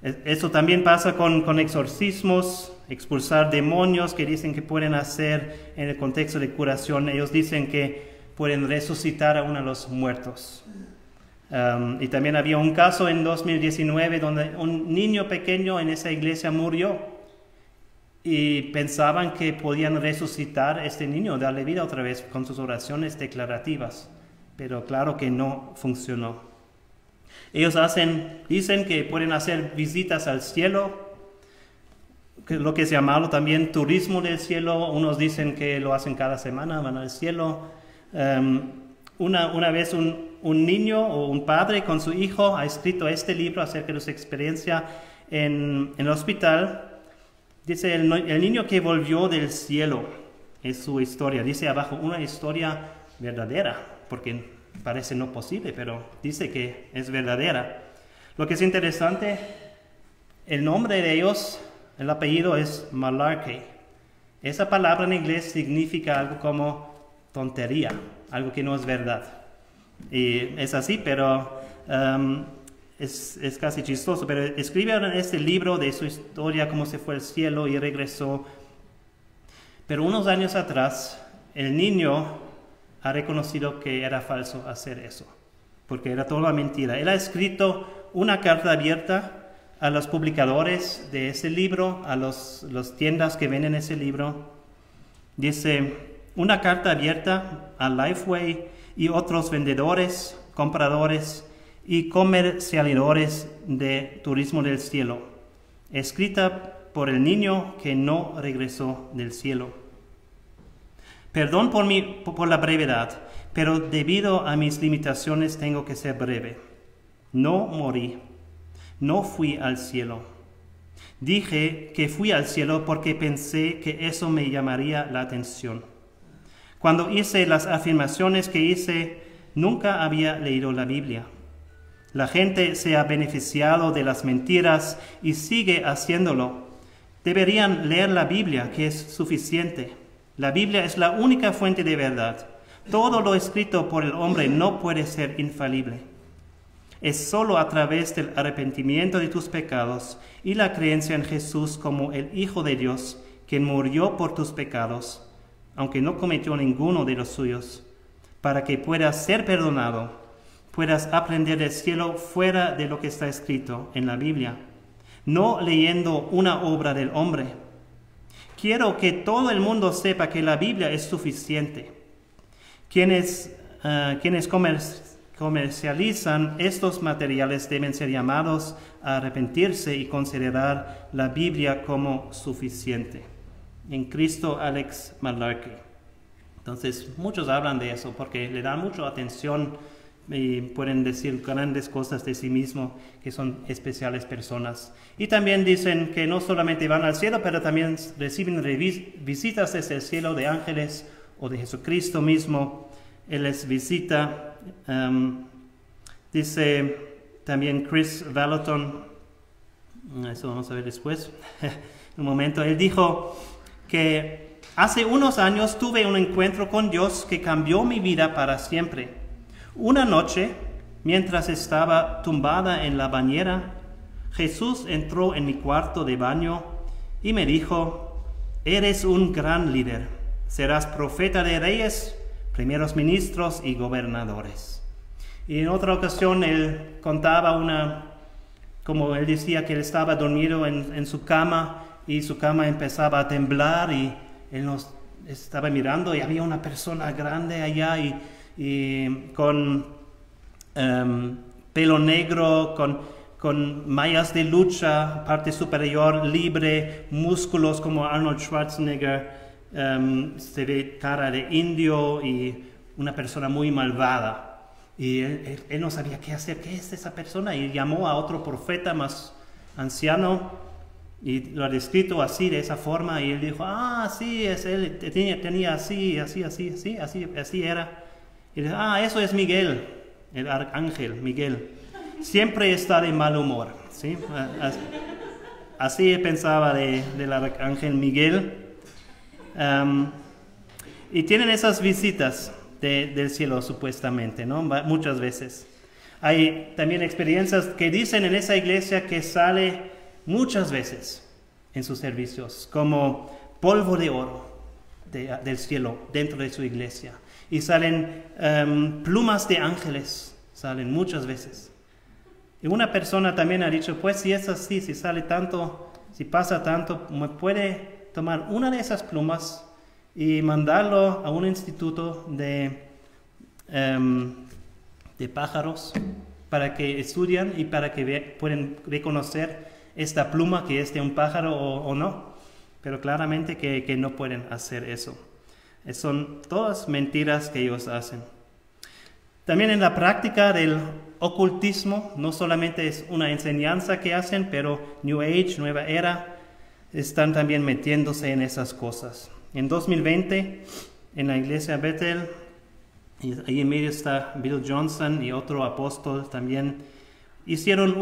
Eso también pasa con exorcismos, expulsar demonios que dicen que pueden hacer en el contexto de curación. Ellos dicen que pueden resucitar a uno de los muertos. Y también había un caso en 2019 donde un niño pequeño en esa iglesia murió y pensaban que podían resucitar a este niño, darle vida otra vez con sus oraciones declarativas, pero claro que no funcionó. Ellos dicen que pueden hacer visitas al cielo, lo que es llamado también turismo del cielo. Unos dicen que lo hacen cada semana, van al cielo. Una vez un niño o un padre con su hijo ha escrito este libro acerca de su experiencia en el hospital. Dice, el niño que volvió del cielo es su historia. Dice abajo, una historia verdadera, porque parece no posible, pero dice que es verdadera. Lo que es interesante, el nombre de ellos, el apellido es Malarkey. Esa palabra en inglés significa algo como tontería, algo que no es verdad. Y es así, pero es casi chistoso. Pero escribieron este libro de su historia, cómo se fue al cielo y regresó. Pero unos años atrás, el niño ha reconocido que era falso hacer eso, porque era toda mentira. Él ha escrito una carta abierta a los publicadores de ese libro, a las tiendas que venden ese libro. Dice, una carta abierta a Lifeway y otros vendedores, compradores y comercializadores de turismo del cielo, escrita por el niño que no regresó del cielo. Perdón por la brevedad, pero debido a mis limitaciones tengo que ser breve. No morí, no fui al cielo. Dije que fui al cielo porque pensé que eso me llamaría la atención. Cuando hice las afirmaciones que hice, nunca había leído la Biblia. La gente se ha beneficiado de las mentiras y sigue haciéndolo. Deberían leer la Biblia, que es suficiente. La Biblia es la única fuente de verdad. Todo lo escrito por el hombre no puede ser infalible. Es solo a través del arrepentimiento de tus pecados y la creencia en Jesús como el Hijo de Dios, quien murió por tus pecados, aunque no cometió ninguno de los suyos, para que puedas ser perdonado, puedas aprender del cielo fuera de lo que está escrito en la Biblia, no leyendo una obra del hombre. Quiero que todo el mundo sepa que la Biblia es suficiente. Quienes comercializan estos materiales deben ser llamados a arrepentirse y considerar la Biblia como suficiente. En Cristo, Alex Malarkey. Entonces, muchos hablan de eso porque le dan mucha atención y pueden decir grandes cosas de sí mismos, que son especiales personas. Y también dicen que no solamente van al cielo, pero también reciben visitas desde el cielo de ángeles o de Jesucristo mismo. Él les visita. Dice también Chris Vallotton, eso vamos a ver después, un momento, él dijo que hace unos años tuve un encuentro con Dios que cambió mi vida para siempre. Una noche, mientras estaba tumbada en la bañera, Jesús entró en mi cuarto de baño y me dijo: eres un gran líder, serás profeta de reyes, primeros ministros y gobernadores. Y en otra ocasión él contaba como él decía que él estaba dormido en su cama y su cama empezaba a temblar y él nos estaba mirando y había una persona grande allá y con pelo negro, con mallas de lucha, parte superior libre, músculos como Arnold Schwarzenegger, se ve cara de indio y una persona muy malvada. Y él no sabía qué hacer, qué es esa persona, y llamó a otro profeta más anciano y lo ha descrito así, de esa forma, y él dijo: sí, es él, tenía así era. Y dijo: eso es Miguel, el arcángel Miguel, siempre está de mal humor, ¿sí? Así pensaba del arcángel Miguel. Y tienen esas visitas del cielo supuestamente, ¿no? Muchas veces. Hay también experiencias que dicen en esa iglesia que sale muchas veces en sus servicios, como polvo de oro del cielo dentro de su iglesia. Y salen plumas de ángeles, salen muchas veces. Y una persona también ha dicho: pues si es así, si sale tanto, si pasa tanto, ¿me puede tomar una de esas plumas y mandarlo a un instituto de pájaros para que estudian y para que puedan reconocer esta pluma que es de un pájaro o no? Pero claramente que no pueden hacer eso. Son todas mentiras que ellos hacen. También en la práctica del ocultismo, no solamente es una enseñanza que hacen, pero New Age, Nueva Era, están también metiéndose en esas cosas. En 2020, en la iglesia Bethel, y ahí en medio está Bill Johnson y otro apóstol también, quisieran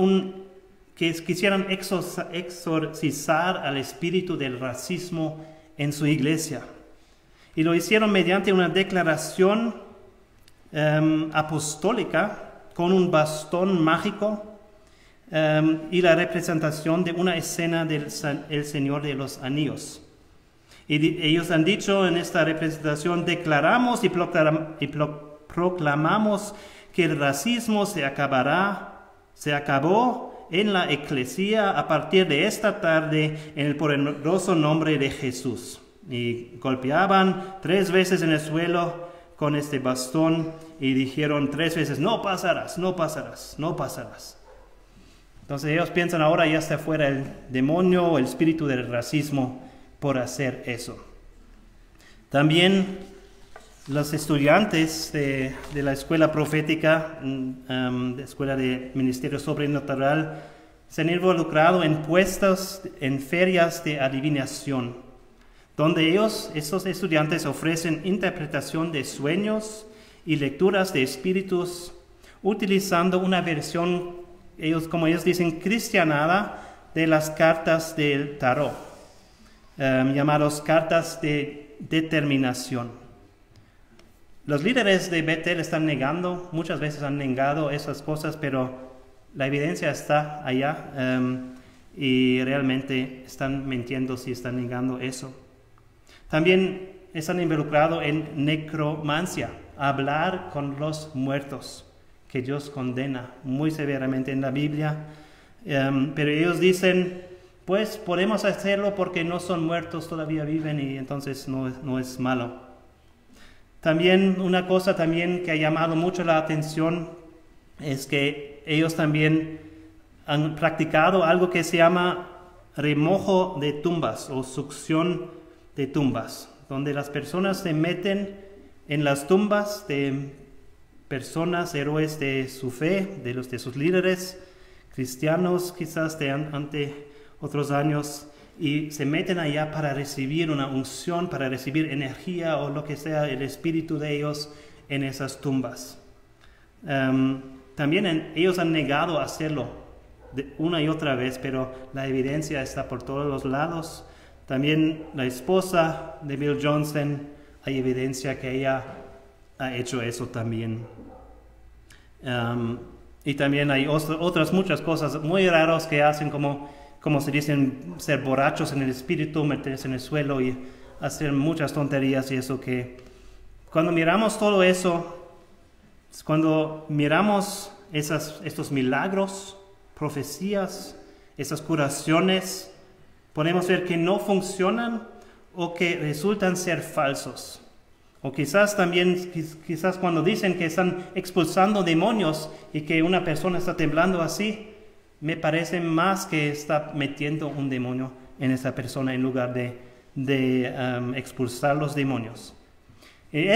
exorcizar al espíritu del racismo en su iglesia. Y lo hicieron mediante una declaración apostólica con un bastón mágico y la representación de una escena del El Señor de los Anillos. Y ellos han dicho en esta representación: declaramos y proclamamos que el racismo se acabó en la iglesia a partir de esta tarde en el poderoso nombre de Jesús. Y golpeaban 3 veces en el suelo con este bastón y dijeron 3 veces: no pasarás, no pasarás, no pasarás. Entonces ellos piensan ahora ya está fuera el demonio o el espíritu del racismo por hacer eso. También los estudiantes de la escuela profética, de escuela de ministerio sobrenatural, se han involucrado en puestos en ferias de adivinación, donde estos estudiantes ofrecen interpretación de sueños y lecturas de espíritus, utilizando una versión, como ellos dicen, cristianada de las cartas del tarot, llamadas cartas de determinación. Los líderes de Betel están negando, muchas veces han negado esas cosas, pero la evidencia está allá y realmente están mintiendo si están negando eso. También están involucrados en necromancia, hablar con los muertos, que Dios condena muy severamente en la Biblia. Pero ellos dicen, pues podemos hacerlo porque no son muertos, todavía viven y entonces no es malo. También una cosa también que ha llamado mucho la atención es que ellos también han practicado algo que se llama remojo de tumbas o succión de tumbas, donde las personas se meten en las tumbas de personas, héroes de su fe, de sus líderes, cristianos quizás de ante otros años, y se meten allá para recibir una unción, para recibir energía o lo que sea, el espíritu de ellos en esas tumbas. También ellos han negado hacerlo una y otra vez, pero la evidencia está por todos los lados. También la esposa de Bill Johnson, hay evidencia que ella ha hecho eso también. Y también hay otras muchas cosas muy raras que hacen, como se dicen, ser borrachos en el espíritu, meterse en el suelo y hacer muchas tonterías y eso que... Cuando miramos todo eso, cuando miramos estos milagros, profecías, esas curaciones, podemos ver que no funcionan o que resultan ser falsos. O quizás también, quizás cuando dicen que están expulsando demonios y que una persona está temblando así, me parece más que está metiendo un demonio en esa persona en lugar de expulsar los demonios. Y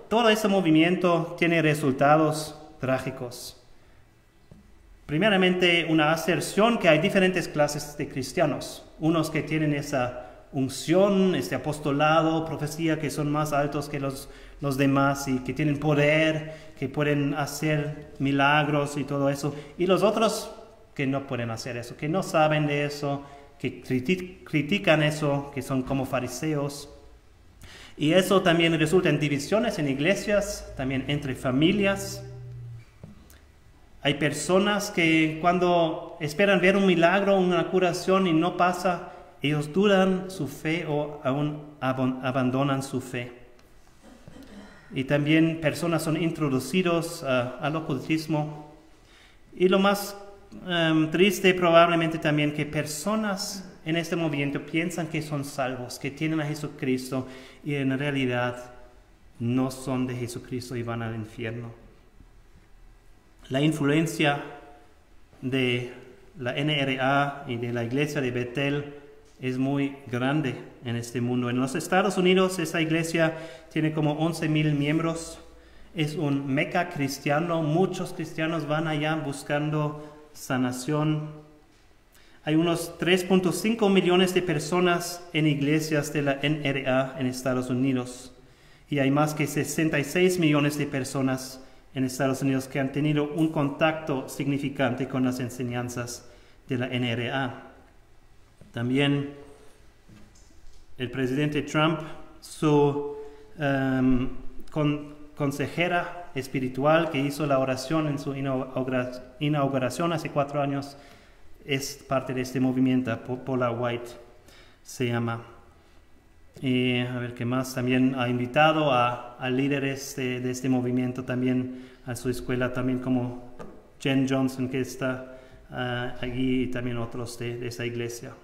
todo ese movimiento tiene resultados trágicos. Primeramente, una aserción que hay diferentes clases de cristianos. Unos que tienen esa unción, este apostolado, profecía, que son más altos que los demás y que tienen poder, que pueden hacer milagros y todo eso. Y los otros que no pueden hacer eso, que no saben de eso, que critican eso, que son como fariseos. Y eso también resulta en divisiones en iglesias, también entre familias. Hay personas que cuando esperan ver un milagro, una curación y no pasa, ellos dudan su fe o aún abandonan su fe. Y también personas son introducidos al ocultismo. Y lo más triste probablemente también que personas en este movimiento piensan que son salvos, que tienen a Jesucristo y en realidad no son de Jesucristo y van al infierno. La influencia de la NRA y de la iglesia de Betel es muy grande en este mundo. En los Estados Unidos esa iglesia tiene como 11,000 miembros. Es un meca cristiano. Muchos cristianos van allá buscando sanación. Hay unos 3.5 millones de personas en iglesias de la NRA en Estados Unidos. Y hay más que 66 millones de personas en Estados Unidos que han tenido un contacto significante con las enseñanzas de la NRA. También el presidente Trump, su consejera espiritual que hizo la oración en su inauguración hace 4 años, es parte de este movimiento. Paula White se llama. Y a ver qué más, también ha invitado a líderes de este movimiento también a su escuela, también como Jen Johnson, que está allí, y también otros de esa iglesia.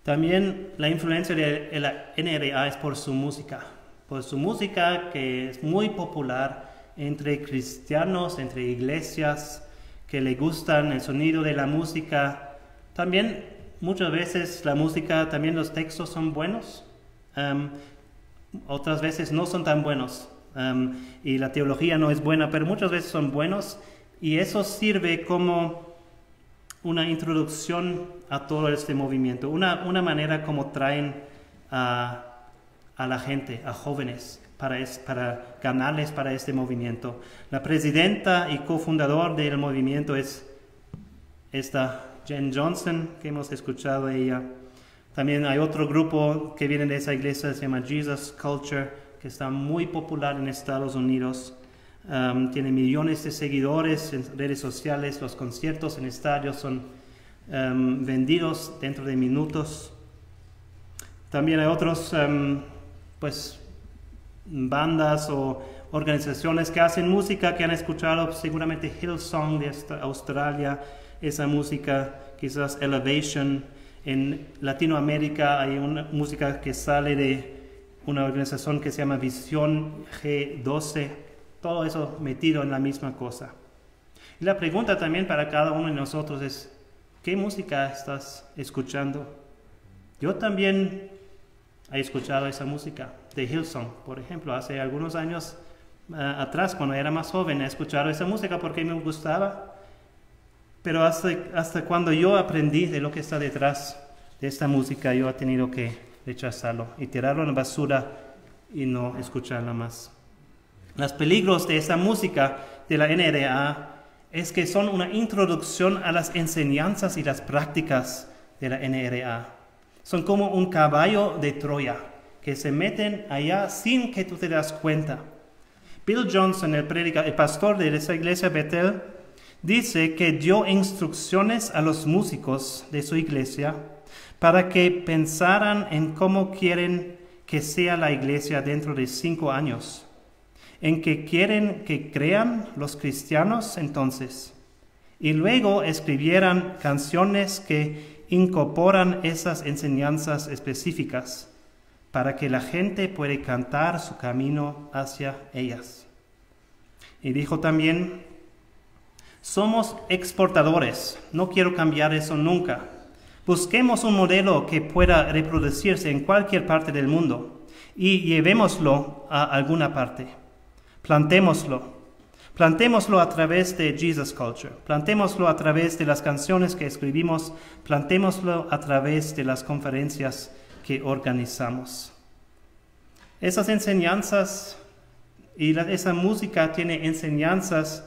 También la influencia de la NRA es por su música que es muy popular entre cristianos, entre iglesias que le gustan el sonido de la música. También muchas veces la música, también los textos son buenos, otras veces no son tan buenos, y la teología no es buena, pero muchas veces son buenos, y eso sirve como una introducción a todo este movimiento, una manera como traen a la gente, a jóvenes, para ganarles para este movimiento. La presidenta y cofundador del movimiento es esta Jen Johnson, que hemos escuchado de ella. También hay otro grupo que viene de esa iglesia, se llama Jesus Culture, que está muy popular en Estados Unidos. Tiene millones de seguidores en redes sociales. Los conciertos en estadios son vendidos dentro de minutos. También hay otros bandas o organizaciones que hacen música que han escuchado, seguramente Hillsong de Australia, esa música, quizás Elevation. En Latinoamérica hay una música que sale de una organización que se llama Visión G12, todo eso metido en la misma cosa. Y la pregunta también para cada uno de nosotros es, ¿qué música estás escuchando? Yo también he escuchado esa música de Hillsong, por ejemplo, hace algunos años atrás, cuando era más joven, he escuchado esa música porque me gustaba, pero hasta cuando yo aprendí de lo que está detrás de esta música, yo he tenido que rechazarlo y tirarlo en la basura y no escucharla más. Los peligros de esta música de la NRA es que son una introducción a las enseñanzas y las prácticas de la NRA. Son como un caballo de Troya que se meten allá sin que tú te das cuenta. Bill Johnson, el pastor de esa iglesia Bethel, dice que dio instrucciones a los músicos de su iglesia para que pensaran en cómo quieren que sea la iglesia dentro de 5 años, en qué quieren que crean los cristianos entonces, y luego escribieran canciones que incorporan esas enseñanzas específicas para que la gente pueda cantar su camino hacia ellas. Y dijo también, somos exportadores, no quiero cambiar eso nunca. Busquemos un modelo que pueda reproducirse en cualquier parte del mundo y llevémoslo a alguna parte. Plantémoslo a través de Jesus Culture, plantémoslo a través de las canciones que escribimos, plantémoslo a través de las conferencias que organizamos. Esas enseñanzas y esa música tiene enseñanzas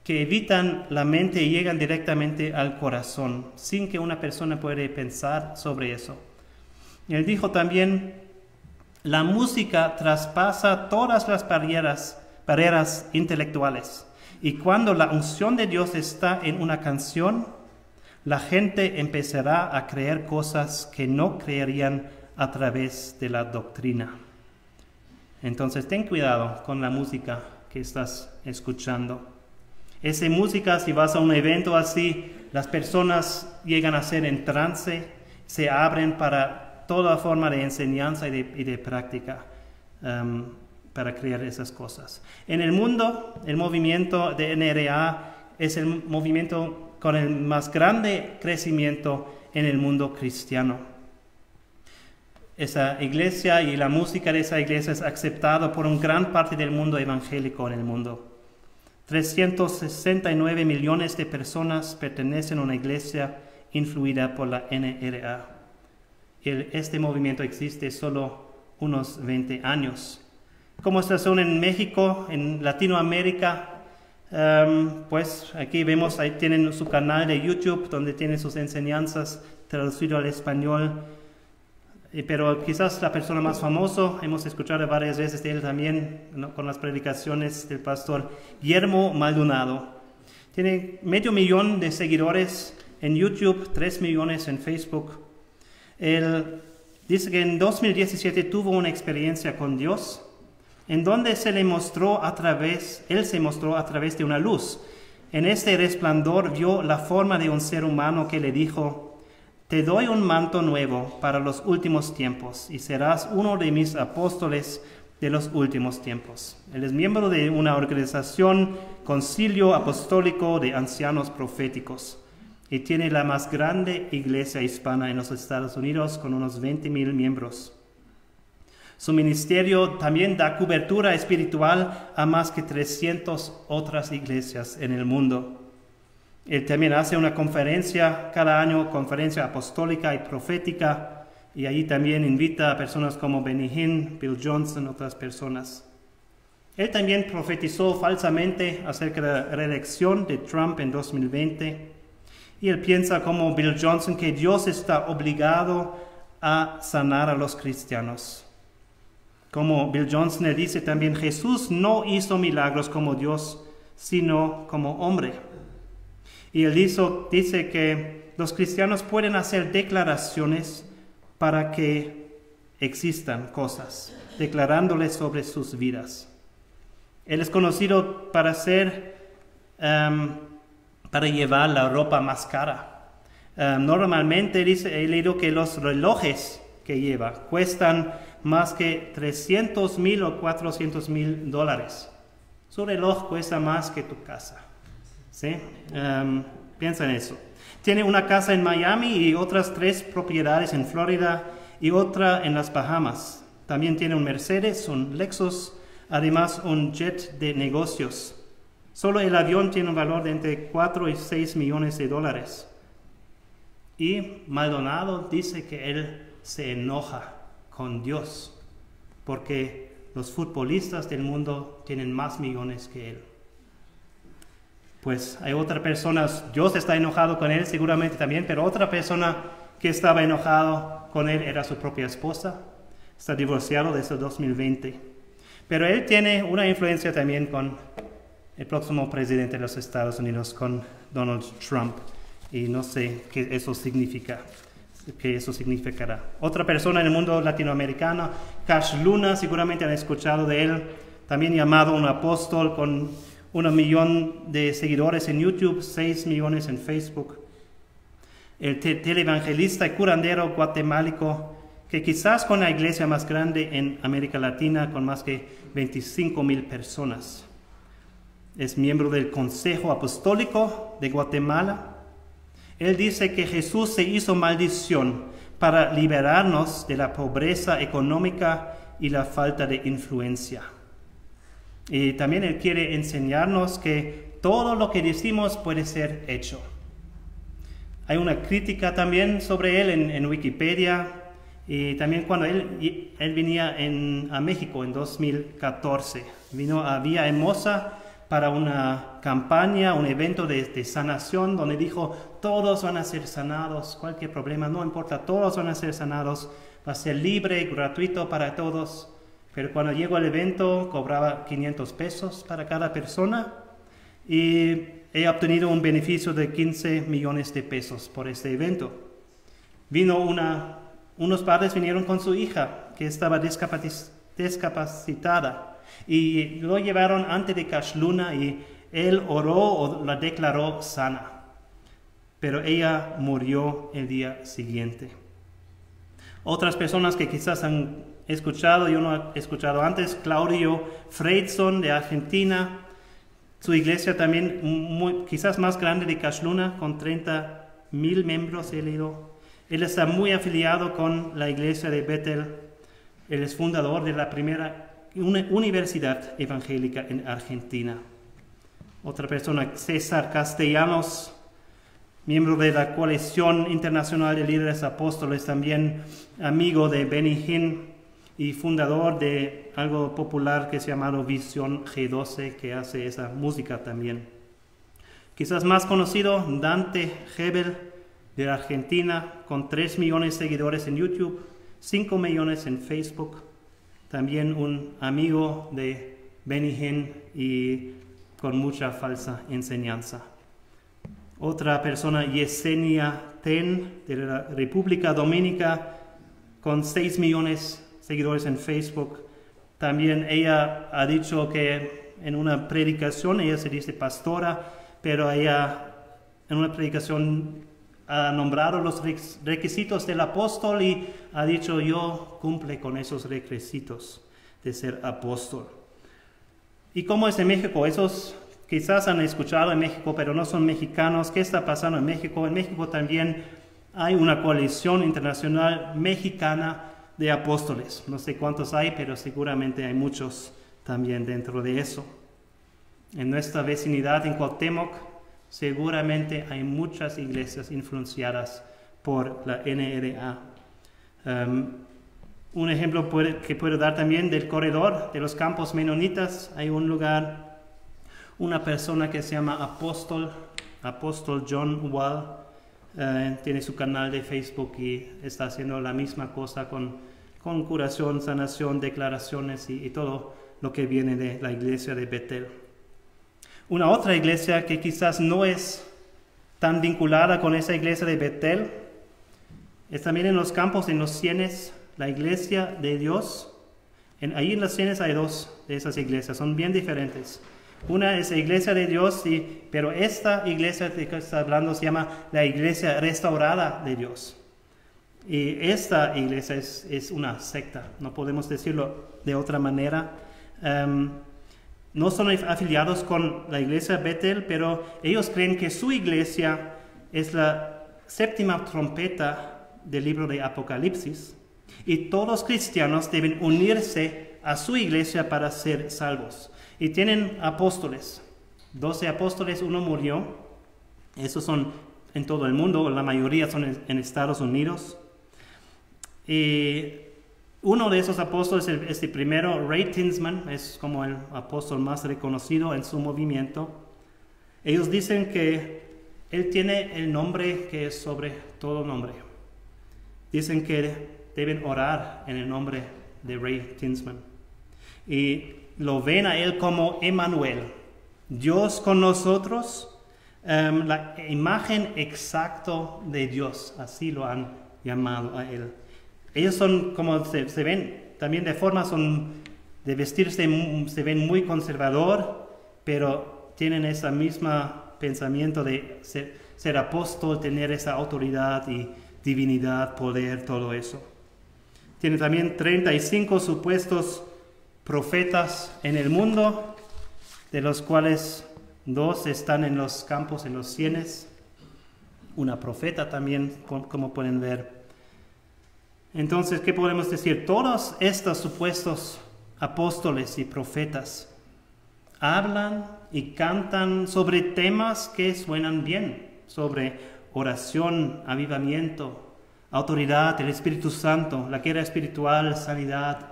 que evitan la mente y llegan directamente al corazón, sin que una persona pueda pensar sobre eso. Él dijo también, la música traspasa todas las barreras intelectuales, y cuando la unción de Dios está en una canción, la gente empezará a creer cosas que no creerían a través de la doctrina. Entonces ten cuidado con la música que estás escuchando. Esa música, si vas a un evento así, las personas llegan a ser en trance, se abren para toda forma de enseñanza y de práctica para crear esas cosas. En el mundo, el movimiento de NRA es el movimiento con el más grande crecimiento en el mundo cristiano. Esa iglesia y la música de esa iglesia es aceptada por una gran parte del mundo evangélico en el mundo. 369 millones de personas pertenecen a una iglesia influida por la NRA. Este movimiento existe solo unos 20 años. Como situación en México, en Latinoamérica, pues aquí vemos, ahí tienen su canal de YouTube donde tienen sus enseñanzas traducido al español. Pero quizás la persona más famosa, hemos escuchado varias veces de él también, ¿no?, con las predicaciones del pastor Guillermo Maldonado. Tiene 500,000 de seguidores en YouTube, 3 millones en Facebook. Él dice que en 2017 tuvo una experiencia con Dios, en donde él se mostró a través de una luz. En este resplandor vio la forma de un ser humano que le dijo, te doy un manto nuevo para los últimos tiempos y serás uno de mis apóstoles de los últimos tiempos. Él es miembro de una organización, Concilio Apostólico de Ancianos Proféticos, y tiene la más grande iglesia hispana en los Estados Unidos con unos 20,000 miembros. Su ministerio también da cobertura espiritual a más que 300 otras iglesias en el mundo. Él también hace una conferencia cada año, conferencia apostólica y profética, y ahí también invita a personas como Benny Hinn, Bill Johnson, otras personas. Él también profetizó falsamente acerca de la reelección de Trump en 2020, y él piensa como Bill Johnson que Dios está obligado a sanar a los cristianos. Como Bill Johnson le dice también, Jesús no hizo milagros como Dios, sino como hombre. Y él dice que los cristianos pueden hacer declaraciones para que existan cosas, declarándoles sobre sus vidas. Él es conocido para llevar la ropa más cara. Normalmente he leído que los relojes que lleva cuestan más que $300,000 o $400,000. Su reloj cuesta más que tu casa. ¿Sí? Piensa en eso. Tiene una casa en Miami y otras 3 propiedades en Florida y otra en las Bahamas. También tiene un Mercedes, un Lexus, además un jet de negocios. Solo el avión tiene un valor de entre 4 y 6 millones de dólares. Y Maldonado dice que él se enoja con Dios porque los futbolistas del mundo tienen más millones que él. Pues hay otra persona, Dios está enojado con él seguramente también, pero otra persona que estaba enojado con él era su propia esposa. Está divorciado desde 2020. Pero él tiene una influencia también con el próximo presidente de los Estados Unidos, con Donald Trump. Y no sé qué eso significará. Otra persona en el mundo latinoamericano, Cash Luna, seguramente han escuchado de él, también llamado un apóstol con 1 millón de seguidores en YouTube, 6 millones en Facebook. El televangelista y curandero guatemalteco, que quizás con la iglesia más grande en América Latina, con más que 25,000 personas. Es miembro del Consejo Apostólico de Guatemala. Él dice que Jesús se hizo maldición para liberarnos de la pobreza económica y la falta de influencia. Y también él quiere enseñarnos que todo lo que decimos puede ser hecho. Hay una crítica también sobre él en Wikipedia, y también cuando él venía a México en 2014, vino a Villahermosa para una campaña, un evento de sanación, donde dijo, todos van a ser sanados, cualquier problema, no importa, todos van a ser sanados, va a ser libre y gratuito para todos. Pero cuando llegó al evento, cobraba 500 pesos para cada persona, y he obtenido un beneficio de 15 millones de pesos por este evento. Unos padres vinieron con su hija, que estaba discapacitada, y lo llevaron ante de Cash Luna, y él oró o la declaró sana. Pero ella murió el día siguiente. Otras personas que quizás han escuchado, yo no he escuchado antes, Claudio Freidson de Argentina. Su iglesia también quizás más grande de Cash Luna, con 30,000 miembros he leído. Él está muy afiliado con la iglesia de Bethel. Él es fundador de la primera universidad evangélica en Argentina. Otra persona, César Castellanos, miembro de la Coalición Internacional de Líderes Apóstoles, también amigo de Benny Hinn y fundador de algo popular que se llama Visión G12, que hace esa música también. Quizás más conocido, Dante Gebel de Argentina, con 3 millones de seguidores en YouTube, 5 millones en Facebook. También un amigo de Benny Hinn y con mucha falsa enseñanza. Otra persona, Yesenia Ten, de la República Dominicana, con 6 millones de seguidores en Facebook. También ella ha dicho que en una predicación, ella se dice pastora, pero ella en una predicación ha nombrado los requisitos del apóstol y ha dicho, yo cumple con esos requisitos de ser apóstol. ¿Y cómo es en México? Esos quizás han escuchado en México, pero no son mexicanos. ¿Qué está pasando en México? En México también hay una coalición internacional mexicana de apóstoles. No sé cuántos hay, pero seguramente hay muchos también dentro de eso. En nuestra vecindad, en Cuauhtémoc, Seguramente hay muchas iglesias influenciadas por la NRA. Un ejemplo que puedo dar también del corredor de los campos menonitas. Hay un lugar, una persona que se llama Apóstol John Wall, tiene su canal de Facebook y está haciendo la misma cosa con curación, sanación, declaraciones y todo lo que viene de la iglesia de Betel. Una otra iglesia que quizás no es tan vinculada con esa iglesia de Betel es también en los campos, en los Cienes, la iglesia de Dios. Ahí en los Cienes hay dos de esas iglesias, son bien diferentes. Una es la iglesia de Dios, pero esta iglesia de que está hablando se llama la iglesia restaurada de Dios. Y esta iglesia es una secta, no podemos decirlo de otra manera. No son afiliados con la iglesia Betel, pero ellos creen que su iglesia es la séptima trompeta del libro de Apocalipsis y todos los cristianos deben unirse a su iglesia para ser salvos. Y tienen apóstoles, 12 apóstoles, uno murió. Esos son en todo el mundo, la mayoría son en Estados Unidos. Y uno de esos apóstoles, este primero, Ray Tinsman, es como el apóstol más reconocido en su movimiento. Ellos dicen que él tiene el nombre que es sobre todo nombre. Dicen que deben orar en el nombre de Ray Tinsman. Y lo ven a él como Emmanuel, Dios con nosotros, la imagen exacta de Dios, así lo han llamado a él. Ellos son, como se ven, también de forma, son de vestirse, se ven muy conservador, pero tienen ese mismo pensamiento de ser apóstol, tener esa autoridad y divinidad, poder, todo eso. Tienen también 35 supuestos profetas en el mundo, de los cuales 2 están en los campos, en los Cienes. Una profeta también, como pueden ver. Entonces, ¿qué podemos decir? Todos estos supuestos apóstoles y profetas hablan y cantan sobre temas que suenan bien, sobre oración, avivamiento, autoridad, el Espíritu Santo, la guerra espiritual, sanidad,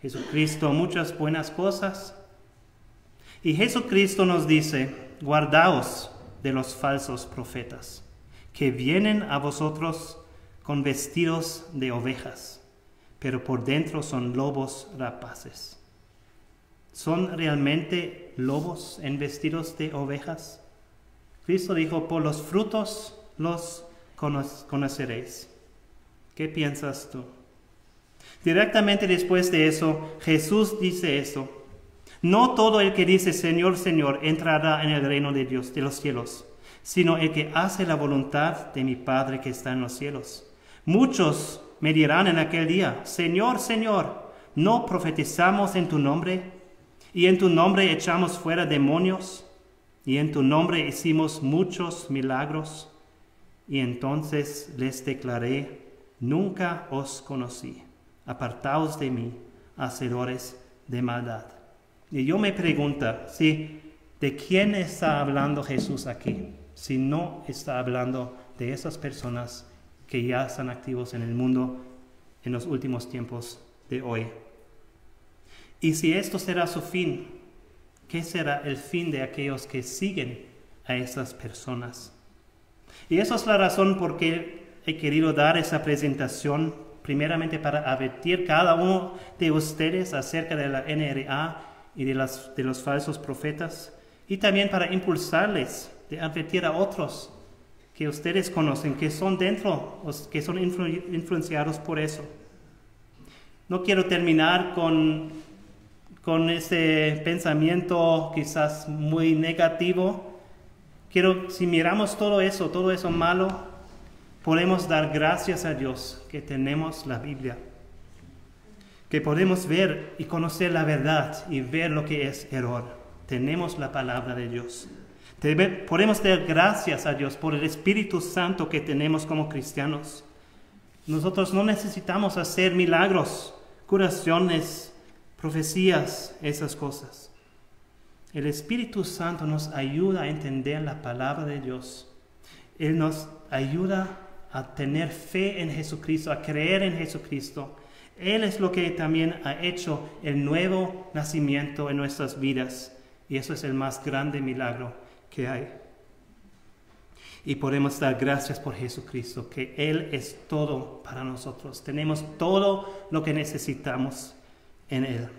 Jesucristo, muchas buenas cosas. Y Jesucristo nos dice, guardaos de los falsos profetas, que vienen a vosotros con vestidos de ovejas, pero por dentro son lobos rapaces. ¿Son realmente lobos en vestidos de ovejas? Cristo dijo, por los frutos los conoceréis. ¿Qué piensas tú? Directamente después de eso, Jesús dice eso. No todo el que dice Señor, Señor, entrará en el reino de Dios, de los cielos, sino el que hace la voluntad de mi Padre que está en los cielos. Muchos me dirán en aquel día, Señor, Señor, ¿no profetizamos en tu nombre? Y en tu nombre echamos fuera demonios, y en tu nombre hicimos muchos milagros. Y entonces les declaré, nunca os conocí. Apartaos de mí, hacedores de maldad. Y yo me pregunto, ¿de quién está hablando Jesús aquí? Si no está hablando de esas personas que ya están activos en el mundo en los últimos tiempos de hoy. Y si esto será su fin, ¿qué será el fin de aquellos que siguen a esas personas? Y esa es la razón por qué he querido dar esa presentación, primeramente para advertir cada uno de ustedes acerca de la NRA y de los falsos profetas, y también para impulsarles de advertir a otros que ustedes conocen, que son dentro, que son influenciados por eso. No quiero terminar con ese pensamiento quizás muy negativo. Si miramos todo eso malo, podemos dar gracias a Dios que tenemos la Biblia, que podemos ver y conocer la verdad y ver lo que es error. Tenemos la palabra de Dios. Podemos dar gracias a Dios por el Espíritu Santo que tenemos como cristianos. Nosotros no necesitamos hacer milagros, curaciones, profecías, esas cosas. El Espíritu Santo nos ayuda a entender la palabra de Dios. Él nos ayuda a tener fe en Jesucristo, a creer en Jesucristo. Él es lo que también ha hecho el nuevo nacimiento en nuestras vidas. Y eso es el más grande milagro que hay. Y podemos dar gracias por Jesucristo, que Él es todo para nosotros. Tenemos todo lo que necesitamos en Él.